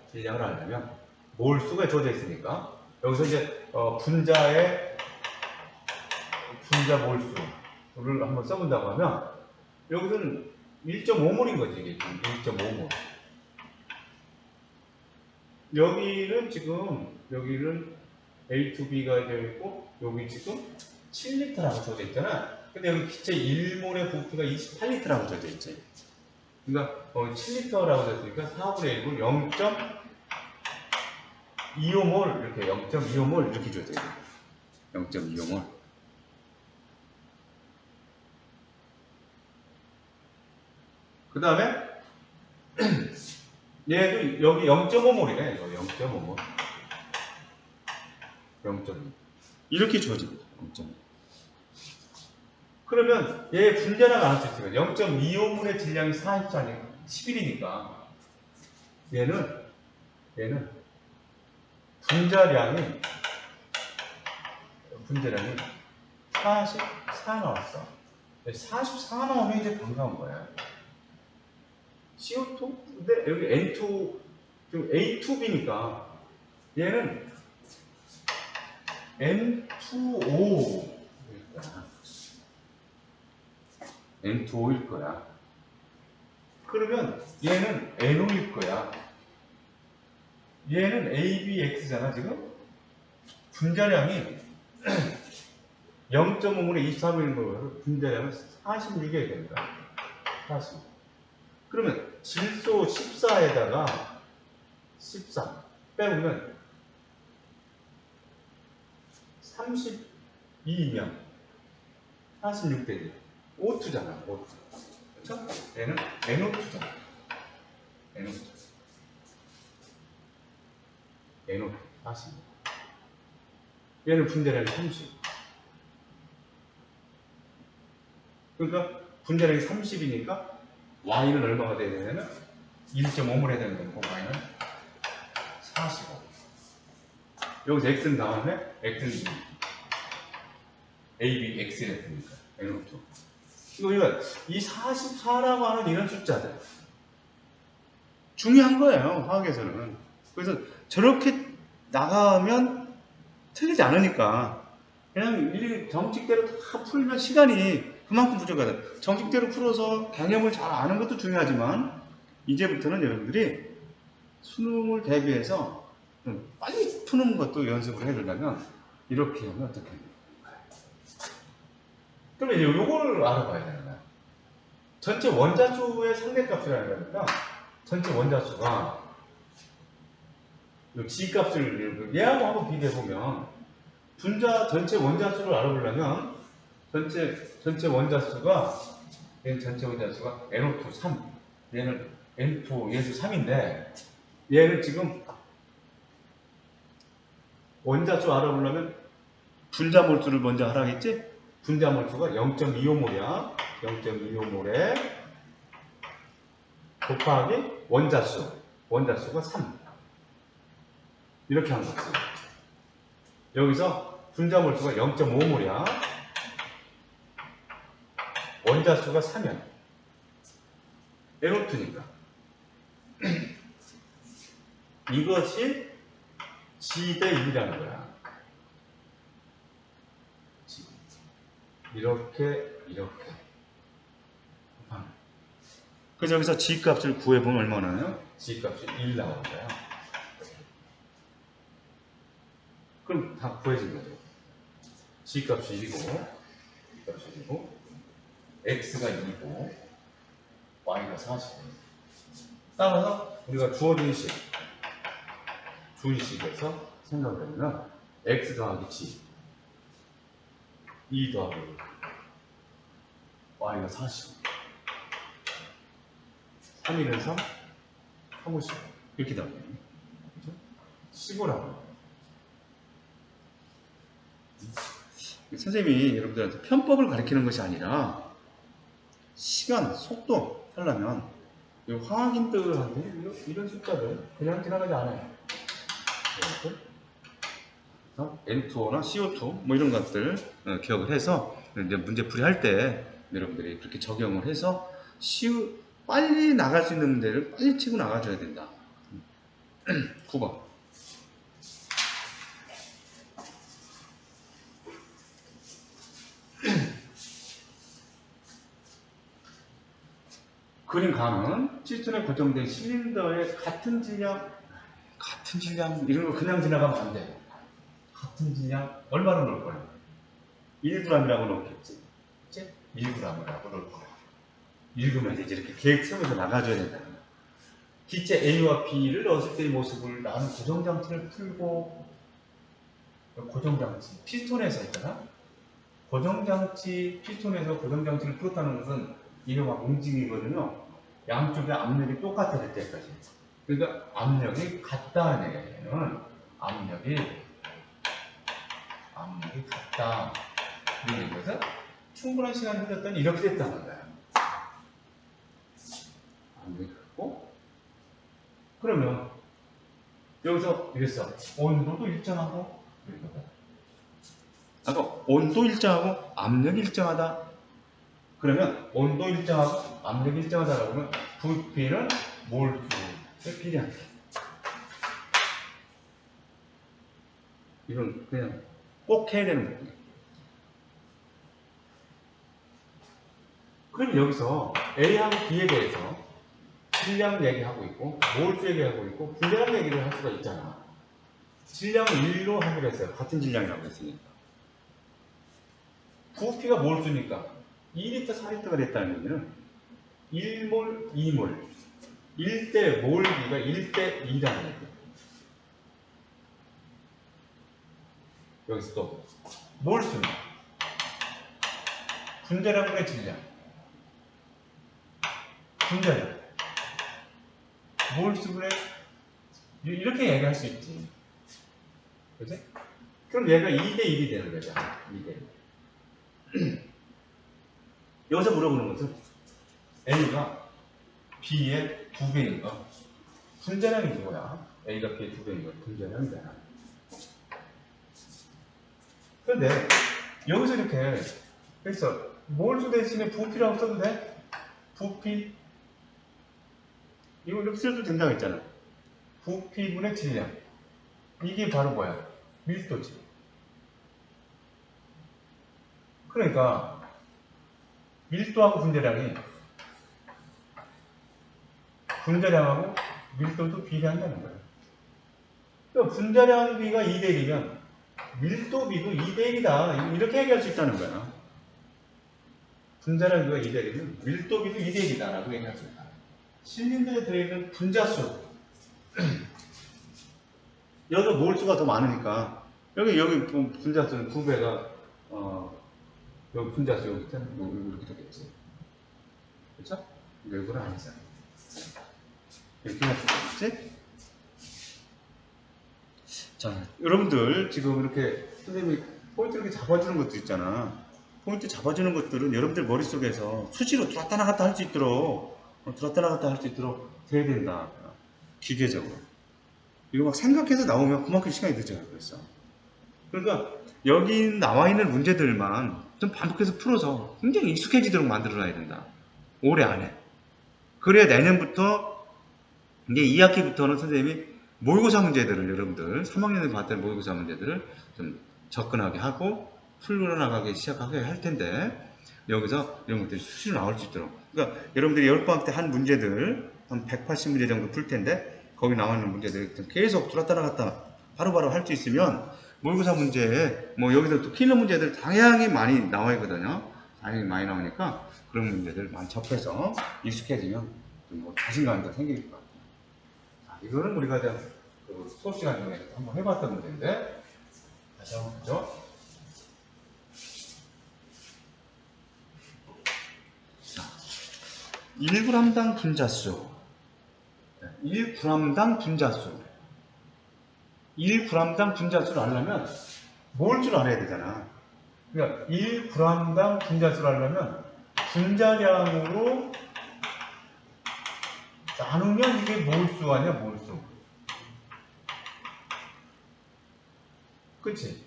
Speaker 1: 몰수가 주어져 있으니까 여기서 이제 분자의 분자 몰수를 한번 써본다고 하면 여기서는 1.5몰인 거지. 이게 1.5몰. 여기는 A2B가 되어 있고 여기 지금 7리터라고 써져 있잖아. 근데 여기 기체 1몰의 부피가 28리터라고 써져 있지. 그러니까 7리터라고 써있으니까 4분의 1분 0.25몰 이렇게 0.25몰 이렇게 줘야 돼요. 0.25몰. 그 다음에 얘도 여기 0.5몰이네. 이거 0.5몰. 0.2 이렇게 주어집니다. 0.2. 그러면 얘 분자량 나눌 수 있으면 0.25몰의 질량이 40짜리 11이니까 얘는 분자량이 44 나왔어. 44 나오면 이제 반가운 거야. CO2? 근데 여기 N2, 지금 A2B니까 얘는 N2O N2O일 거야. 그러면 얘는 NO일 거야. 얘는 ABX잖아, 지금? 분자량이 0.5몰에 23일인 거고, 분자량은 46이 됩니다. 40. 그러면 질소 14에다가 14 빼보면 30 2면 46대 1. O2잖아, O2. 그쵸? 얘는 NO2잖아. NO2. NO2. 40. 얘는 분자량이 30. 그러니까 분자량이 30이니까 Y는 얼마가 돼야 되냐면 1.5몰 해야 되는 거고 Y는 45. 여기서 X는 나왔네? X는 A, B, X 이랬으니까 NO2. 이거 이 44라고 하는 이런 숫자들 중요한 거예요, 화학에서는. 그래서 저렇게 나가면 틀리지 않으니까 그냥 이 정식대로 다 풀면 시간이 그만큼 부족하다. 정식대로 풀어서 개념을 잘 아는 것도 중요하지만 이제부터는 여러분들이 수능을 대비해서 좀 빨리 푸는 것도 연습을 해주려면 이렇게 하면 어떻게 해요? 그러면 이제 요거를 알아봐야 되는 거야. 전체 원자수의 상대값이라는 거니까 전체 원자수가 요 G값을 얘하고 한번 비교해보면 분자 전체 원자수를 알아보려면 전체 원자수가 얘는 전체 원자수가 NO2 3 얘는 N2 얘도 3인데 얘는 지금 원자수 알아보려면 분자 몰수를 먼저 하라겠지? 분자 몰수가 0.25몰이야. 0.25몰에 곱하기 원자수가 3 이렇게 한 거지. 여기서 분자 몰수가 0.5몰이야. 원자수가 3이야. NO2니까. 이것이 G 대 1이라는 거야. G. 이렇게. 그래서 여기서 G 값을 구해보면 얼마나 나요? G 값이 1 나오는 거야. 그럼 다 구해진 거죠. G 값이 1이고, G 값이 1이고, X가 2이고, Y가 40. 따라서 우리가 주어진 주의식에서 생각을 해보면 X 더하기 G 2 더하기 Y가 40 3일은 3 3은 10 이렇게 나와요. 15라고 선생님이 여러분들한테 편법을 가르치는 것이 아니라 시간, 속도 하려면 화학인들한테 이런 숫자들 그냥 지나가지 않아요. N2O나 CO2 뭐 이런 것들 기억을 해서 이제 문제풀이 할 때 여러분들이 그렇게 적용을 해서 빨리 나갈 수 있는 문제를 빨리 치고 나가줘야 된다. 9번. 그림 가는 피스톤에 고정된 실린더의 같은 질량 이런 거 그냥 지나가면 안 돼. 같은 질량 얼마나 넣을 거야? 1g이라고 넣겠지. 그치? 1g이라고 넣을 거야. 읽으면 이제 이렇게 계획 세우면서 나가줘야 된다. 기체 A와 B를 넣었을 때의 모습을 나는 고정장치를 풀고 고정장치 피스톤에서 있잖아. 고정장치 피스톤에서 고정장치를 풀었다는 것은 이게 막 움직이거든요. 양쪽의 압력이 똑같을 때까지. 그러니까 압력이 같다는 얘기는 압력이 같다. 이런 것은 충분한 시간이 흘렀더니 이렇게 됐다는 거야. 압력이 같고 그러면 여기서 이랬어. 온도도 일정하고 아까 온도 일정하고 압력이 일정하다. 그러면 온도 일정하고 압력이 일정하다라고 하면 부피는 몰수의 비례한다. 이건 그냥 꼭 해야 되는 거예요. 그럼 여기서 A하고 B에 대해서 질량 얘기하고 있고 몰수 얘기하고 있고 분자량 얘기를 할 수가 있잖아. 질량을 1로 하기로 했어요. 같은 질량이라고 했으니까. 부피가 몰수니까 2리터, 4리터가 됐다는 얘기는 1몰, 2몰 1대 몰기가 1대 2라는 얘기예요. 여기서 또 몰수는 분자량분의 질량. 분자량. 몰수분의 이렇게 얘기할 수 있지. 그지? 그럼 얘가 2대1이 되는 거죠. 2대1. 여기서 물어보는 것은 A가 B의 2배인가? 분자량이 뭐야? A가 B의 2배인가? 분자량이잖아. 그런데 여기서 이렇게 그래서 몰수 대신에 부피라고 써도 돼? 부피 이거 이렇게 써도 된다고 했잖아. 부피분의 질량. 이게 바로 뭐야? 밀도지. 그러니까 밀도하고 분자량하고 밀도도 비례한다는 거야. 그러니까 분자량 비가 2대1이면 밀도 비도 2대1이다. 이렇게 얘기할 수 있다는 거야. 분자량 비가 2대1이면 밀도 비도 2대1이다. 라고 얘기할 수 있다. 실린더에 들어있는 분자수. 여기가 몰수가 더 많으니까 여기 분자수는 2배가 여기 분자수 여기 있잖아. 이렇게 되겠지. 그렇죠? 외부는 아니잖아. 이렇게 할 수 있지? 자, 여러분들 지금 이렇게 선생님이 포인트 이렇게 잡아주는 것도 있잖아. 포인트 잡아주는 것들은 여러분들 머릿속에서 수시로 들었다 나갔다 할 수 있도록 돼야 된다. 기계적으로. 이거 막 생각해서 나오면 그만큼 시간이 늦어요. 그러니까 여기 나와 있는 문제들만 좀 반복해서 풀어서 굉장히 익숙해지도록 만들어놔야 된다. 올해 안에. 그래야 내년부터 이제 2학기부터는 선생님이 모의고사 문제들을 여러분들 3학년에 봤던 모의고사 문제들을 좀 접근하게 하고 풀어나가게 시작하게 할 텐데 여기서 이런 것들이 수시로 나올 수 있도록 그러니까 여러분들이 10방학 때 한 문제들 한 180문제 정도 풀 텐데 거기 나와 있는 문제들 계속 들었다 나갔다 바로바로 할 수 있으면 모의고사 문제에 뭐 여기서 또 킬러 문제들 다양히 많이 나와 있거든요. 다양히 많이 나오니까 그런 문제들 많이 접해서 익숙해지면 뭐 자신감이 더 생길 것 같아요. 자, 이거는 우리가 그 수업 시간 중에 한번 해봤던 문제인데 다시 한번 보죠. 자, 1g당 분자수 1g당 분자수 1g당 분자수를 알려면 뭘 줄 알아야 되잖아. 그러니까 1g당 분자수를 알려면 분자량으로 나누면 이게 몰수 아니야, 몰수. 그치?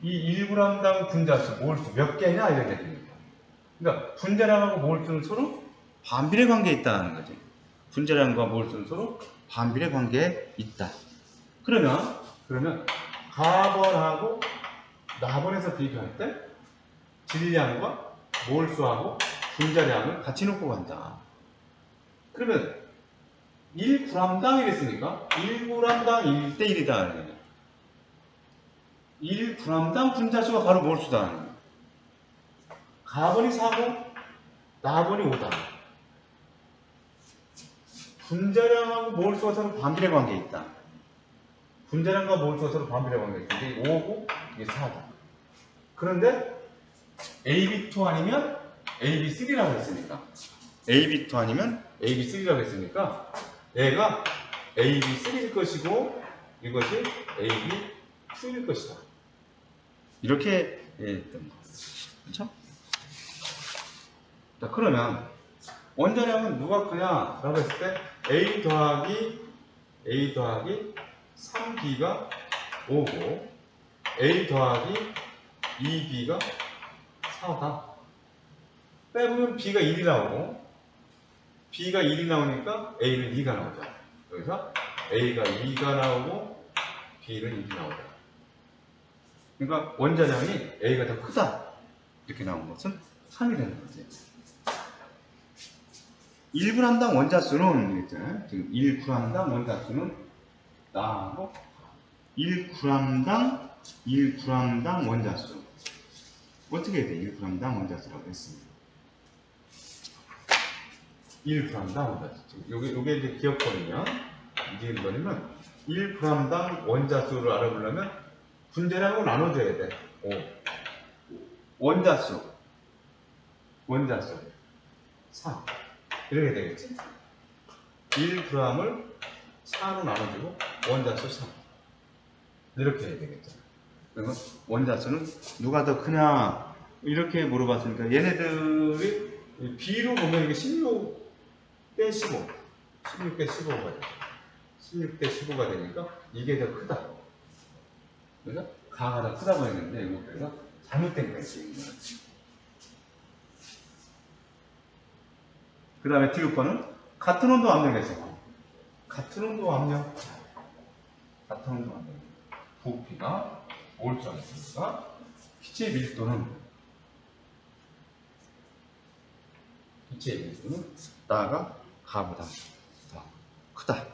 Speaker 1: 이 1g당 분자수, 몰수 몇 개냐 이런 얘기입니다. 그러니까 분자량하고 몰수는 서로 반비례 관계에 있다는 거지. 분자량과 몰수는 서로 반비례 관계에 있다. 그러면 가번하고 나번에서 비교할 때 질량과 몰수하고 분자량을 같이 놓고 간다. 그러면 1g당 이랬으니까 1g당 1대1이다. 1g당 분자수가 바로 몰수다. 가번이 4고 나번이 5다. 분자량하고 몰수가 서로 반비례 관계에 있다. 분자량과 몰수가 서로 반비례 관계에 있다. 이게 5고 이게 4다. 그런데 AB2 아니면 AB3라고 했으니까 AB2 아니면 AB3라고 했으니까 얘가 AB3일 것이고 이것이 AB2일 것이다. 이렇게 했던 거. 그렇죠? 자, 그러면 원자량은 누가 크냐? 라고 했을 때 A 더하기 3B가 5고 A 더하기 2B가 4다. 빼보면 B가 1이 나오고 B가 1이 나오니까 A는 2가 나오죠. 여기서 A가 2가 나오고 B는 1이 나오죠. 그러니까 원자량이 A가 더 크다. 이렇게 나온 것은 3이 되는 거지. 1g당 원자수는 지금 1g당 원자수는 나하고 1g당 원자수 어떻게 해야 돼? 1g당 원자수라고 했습니다. 1g당 원자수. 요게 이제 기억거든요. 이게 뭐냐면 1g당 원자수를 알아보려면 분자량으로 나눠줘야 돼. 원자수 원자수 4 이렇게 되겠지. 1g을 4로 나눠주고 원자수 3 이렇게 해야 되겠죠. 그러면 원자수는 누가 더 크냐 이렇게 물어봤으니까 얘네들이 B로 보면 이게 16대 15 16대 15가 되죠. 16대 15가 되니까 이게 더 크다. 그래서 가가 더 크다고 했는데 이거 그래서 잘못된 거예요. 그 다음에 뒤로 거는 같은 온도 압력에서 같은 온도 압력 부피가 몰수하겠습니까? 기체의 밀도는 나가 가보다 더 크다.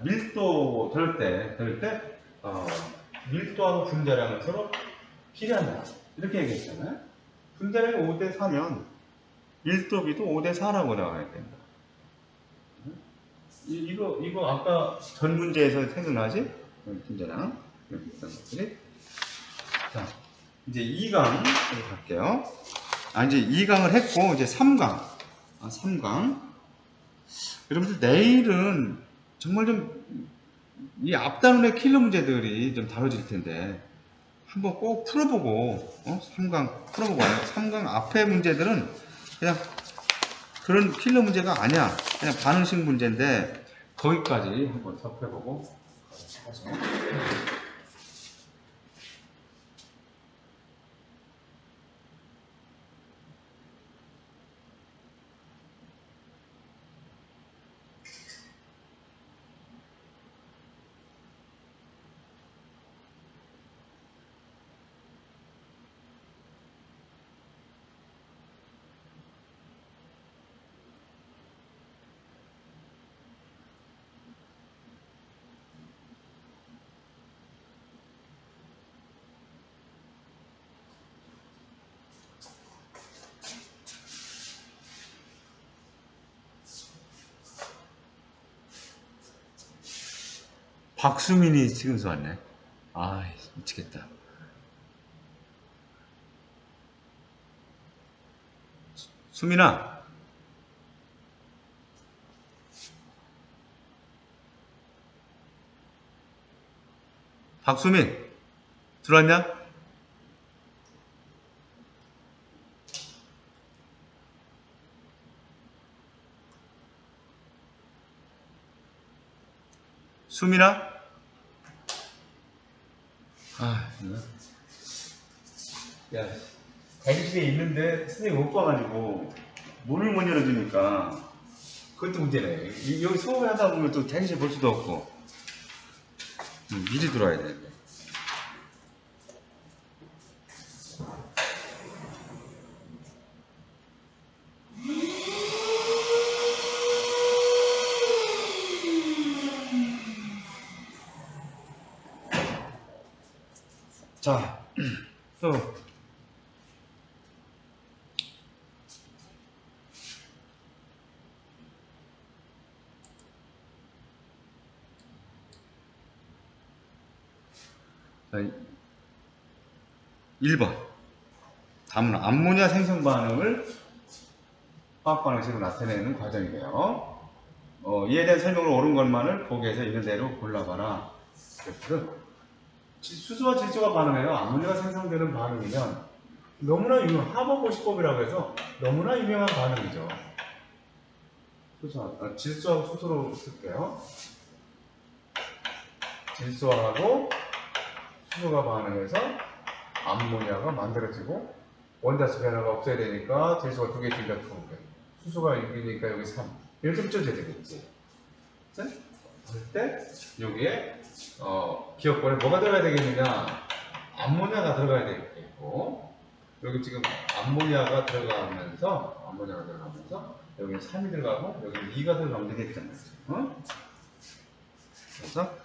Speaker 1: 밀도 될 때 밀도하고 분자량은 서로 비례한다 이렇게 얘기했잖아요. 분자량이 5대 4면 밀도비도 5대 4라고 나와야 된다. 이거 아까 전 문제에서 생각나지? 분자량 이렇게 있던 것들이. 자, 이제 2강으로 갈게요. 이제 2강을 했고 이제 3강. 3강. 여러분들 내일은 정말 좀 이 앞단원의 킬러 문제들이 좀 다뤄질 텐데 한번 꼭 풀어보고 3강 풀어보고 와요. 3강 앞에 문제들은 그냥 그런 킬러 문제가 아니야. 그냥 반응식 문제인데 거기까지 한번 살펴보고 하죠. 박수민이 찍은서 왔네. 아, 미치겠다. 수민아. 박수민. 들어왔냐? 수민아? 야, 대기실에 있는데 선생님 못 봐가지고 문을 못 열어주니까 그것도 문제네. 여기 수업하다 보면 또 대기실 볼 수도 없고 미리 들어와야 되는데. 자, 또 1번 다음은 암모니아 생성 반응을 화학 반응식으로 나타내는 과정이에요. 이에 대한 설명을 옳은 것만을 보기에서 있는 대로 골라봐라. 수소와 질소가 반응해요. 암모니아가 생성되는 반응이면 너무나 유명한 하버보시법이라고 해서 너무나 유명한 반응이죠. 질소하고 수소로 쓸게요. 질소하고 수소가 반응해서 암모니아가 만들어지고 원자수 변화가 없어야 되니까 질소가 2개 줄여 2개, 수소가 6이니까 여기 3 이렇게 붙여줘야 되겠지. 그럴 때 여기에 기억권에 뭐가 들어가야 되겠느냐? 암모니아가 들어가야 되겠고, 여기 지금 암모니아가 들어가면서 여기 3이 들어가고 여기 2가 들어가면 되겠잖아요. 그래서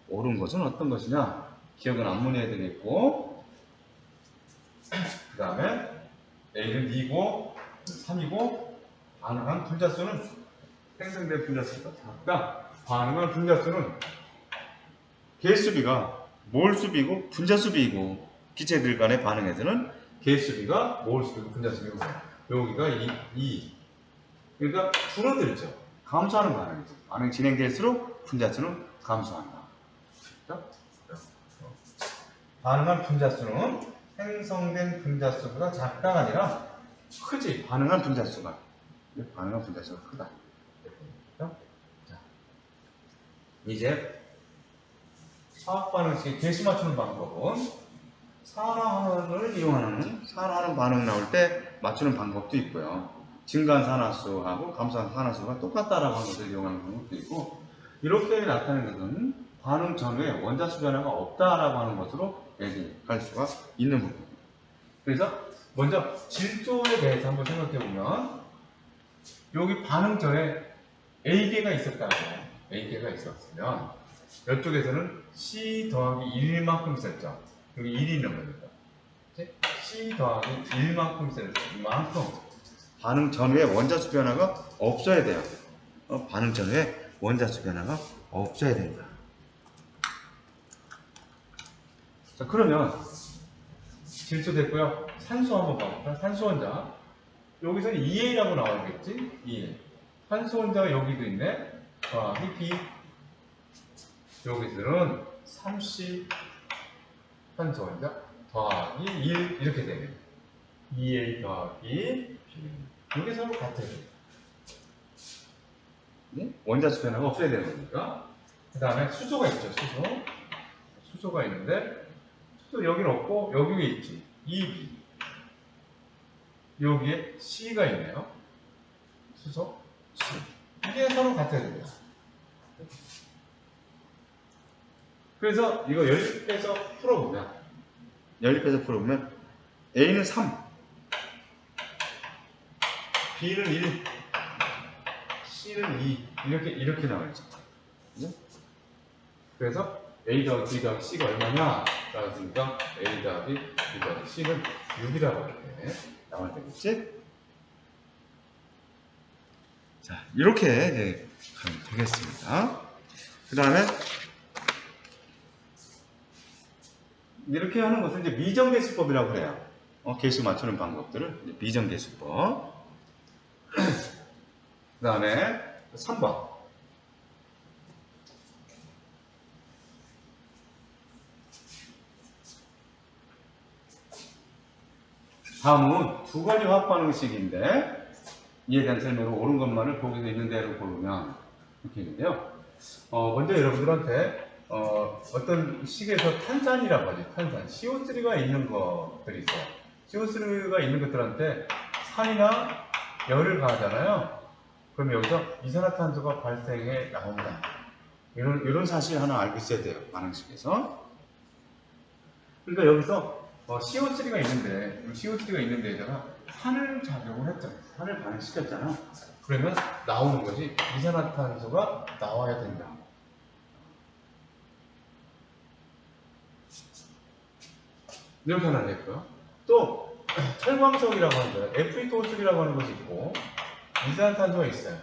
Speaker 1: 옳은 것은 어떤 것이냐? 기억은 암모니아에 되겠고, 그 다음에 A는 2고 3이고 반응한 분자수는 생성된 분자수가 작다. 반응한 분자수는 개수비가 몰수비고 분자수비이고 기체들 간의 반응에서는 개수비가 몰수비고 분자수비고 여기가 2. 그러니까 줄어들죠. 감소하는 반응이죠. 반응이 진행될수록 분자수는 감소한다. 그렇죠? 반응한 분자수는 생성된 분자수보다 작다가 아니라 크지. 반응한 분자수가 크다. 그렇죠? 자, 이제 화학 반응식 개수 맞추는 방법은 산화를 이용하는 산화하는 반응 나올 때 맞추는 방법도 있고요. 증가한 산화수하고 감소한 산화수가 똑같다라고 하는 것을 이용하는 방법도 있고, 이렇게 나타내는 것은 반응 전후에 원자수 변화가 없다라고 하는 것으로 얘기할 수가 있는 부분입니다. 그래서 먼저 질소에 대해서 한번 생각해 보면, 여기 반응 전에 A계가 있었다고요. A계가 있었으면 이쪽에서는 C 더하기 1만큼 있었죠. 여기 1이 있는 겁니다. C 더하기 1만큼 있었죠. 이만큼 반응 전후에 원자수 변화가 없어야 돼요. 반응 전후에 원자수 변화가 없어야 됩니다. 자, 그러면 질소 됐고요. 산소 한번 봐볼까? 산소 원자. 여기서는 2A라고 나오겠지? 2A. 산소 원자가 여기도 있네. 더하기 B. 여기서는 3C 산소 원자 더하기 1 이렇게 되네. 2A 더하기 B. 이게 서로 같아요. 네? 원자수 변화가 없어야 되는 거니까. 그 다음에 수소가 있죠. 수소가 있는데, 수소 여기는 없고 여기 위에 있지. 2B. 여기에 C가 있네요. 수소 C. 이게 서로 같아야 됩니다. 그래서 이거 연립해서 풀어보면 A는 3, B는 1, C는 2 이렇게 나와있죠. 그래서 A 더하기 B 더하기 C가 얼마냐? 나왔으니까 A 더하기 B 더하기 C는 6이라고 이렇게 나와야 되겠지? 자, 이렇게 이제 가면 되겠습니다. 그 다음에 이렇게 하는 것은 이제 미정계수법이라고 해요. 계수 맞추는 방법들을 미정계수법. 그 다음에 3번. 다음은 두 가지 화학 반응식인데, 이에 대한 설명을 옳은 것만을 거기서 있는 대로 고르면 이렇게 있는데요. 먼저 여러분들한테 어떤 식에서 탄산이라고 하죠. 탄산. CO3가 있는 것들이 있어요. CO3가 있는 것들한테 산이나 열을 가하잖아요. 그럼 여기서 이산화탄소가 발생해 나온다. 이런 사실 하나 알고 있어야 돼요. 반응식에서. 그러니까 여기서 CO3가 있는 데에다가 산을 작용을 했잖아요. 산을 반응시켰잖아. 그러면 나오는 것이 이산화탄소가 나와야 된다. 이렇게 하나 됐고요. 또 철광석이라고 하는 거예요. Fe2O3라고 하는 것이 있고, 이산화탄소가 있어요.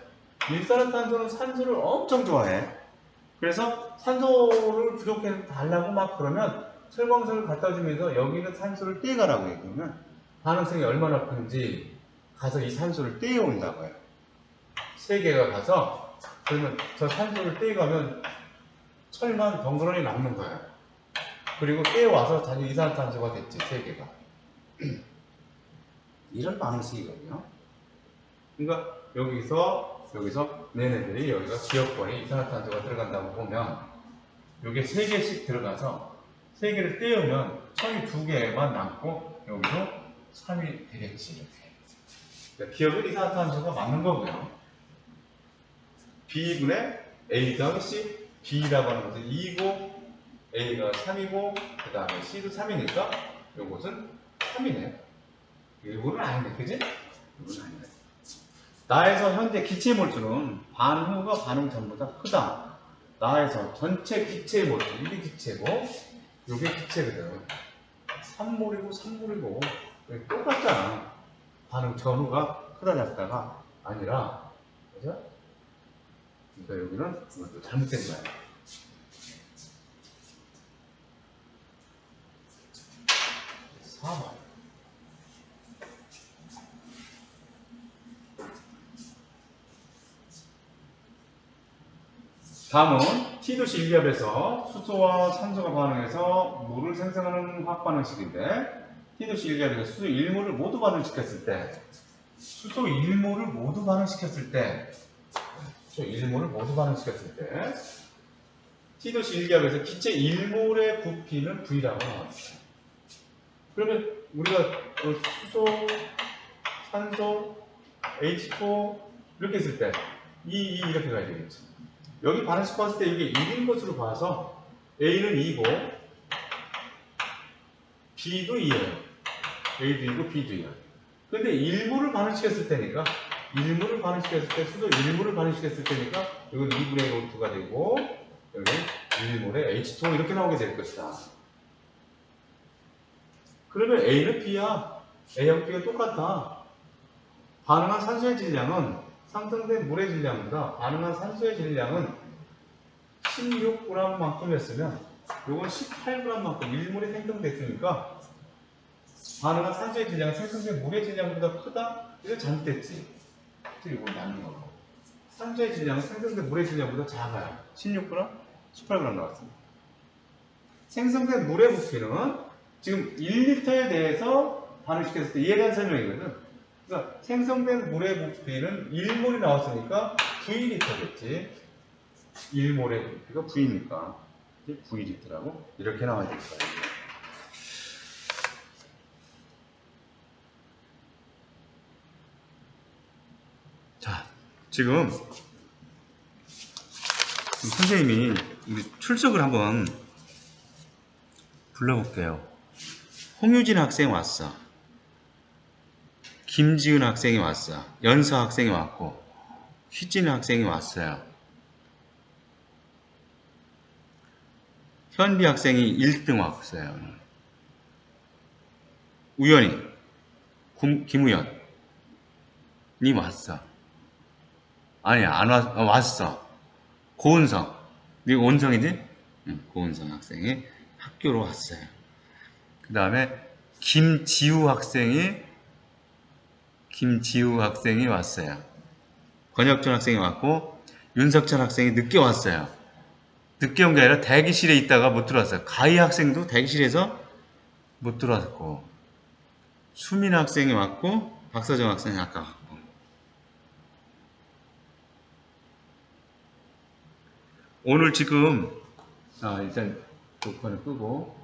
Speaker 1: 이산화탄소는 산소를 엄청 좋아해. 그래서 산소를 부족해 달라고 막 그러면 철광석을 갖다 주면서 여기는 산소를 떼가라고 해요. 그러면 반응성이 얼마나 큰지 가서 이 산소를 떼어온다고 해요. 3개가 가서, 그러면 저 산소를 떼가면 철만 덩그러니 남는 거예요. 그리고 떼어와서 다시 이산화탄소가 됐지, 3개가. 이런 방식이거든요. 그러니까 여기서 얘네들이 여기가 기업권에 이산화탄소가 들어간다고 보면 여기에 3개씩 들어가서 3개를 떼우면 철이 2개만 남고 여기도 3이 되겠지, 이렇게. 그러니까 기업은 이산화탄소가 맞는 거고요. B분의 A 더하기 C, B라고 하는 것은 2고 A가 3이고 그 다음에 C도 3이니까 요것은 3이네. 이거는 아니네, 그지? 이거는 아니네. 나에서 현재 기체 몰수는 반후가 반응 전보다 크다. 나에서 전체 기체 몰수, 이게 기체고 이게 기체거든. 3몰이고 똑같잖아. 반응 전후가 크다 작다가 아니라, 그죠? 그러니까 여기는 이것도 잘못된 거야. 4번. 다음은 T-1기압에서 수소와 산소가 반응해서 물을 생성하는 화학 반응식인데, T-1기압에서 수소 1몰을 모두 반응시켰을 때, 수소 1몰을 모두 반응시켰을 때, T-1기압에서 기체 1몰의 부피는 V라고 나왔어요. 그러면 우리가 수소, 산소, H2O 이렇게 했을 때 이렇게 가야 되겠죠. 여기 반응식 봤을 때 이게 1인 것으로 봐서 A는 2고 B도 2예요. A도 2고 B도 2예요. 근데 1몰을 반응시켰을 때니까, 1몰을 반응시켰을 때, 수소 1몰을 반응시켰을 때니까 이건 2분의 2가 되고 여기 1몰에 H2O 이렇게 나오게 될 것이다. 그러면 A는 B야. A하고 B가 똑같아. 반응한 산소의 질량은 상승된 물의 질량보다 반응한 산소의 질량은 16g만큼이었으면 요건 18g만큼 1몰이 생성됐으니까 반응한 산소의 질량은 생성된 물의 질량보다 크다? 이거 잘못됐지. 이거 맞는 거고. 산소의 질량은 생성된 물의 질량보다 작아요. 16g? 18g 나왔습니다. 생성된 물의 부피는 지금 1리터에 대해서 반응시켰을 때 이에 대한 설명이거든. 그러니까 생성된 물의 부피는 1몰이 나왔으니까 V리터겠지. 1몰의 부피가 V니까 V리터라고 이렇게 나와야 될 거예요. 자, 지금 선생님이 우리 출석을 한번 불러볼게요. 홍유진 학생 왔어. 김지은 학생이 왔어. 연서 학생이 왔고 휘진 학생이 왔어요. 현비 학생이 1등 왔어요. 우연히 김우연이 왔어. 아니야, 안 왔어. 고은성, 이거 온성이지? 응, 고은성 학생이 학교로 왔어요. 그 다음에 김지우 학생이 왔어요. 권혁준 학생이 왔고 윤석천 학생이 늦게 왔어요. 늦게 온 게 아니라 대기실에 있다가 못 들어왔어요. 가희 학생도 대기실에서 못 들어왔고 수민 학생이 왔고 박서정 학생이 아까 왔고 오늘 지금 일단 녹화는 끄고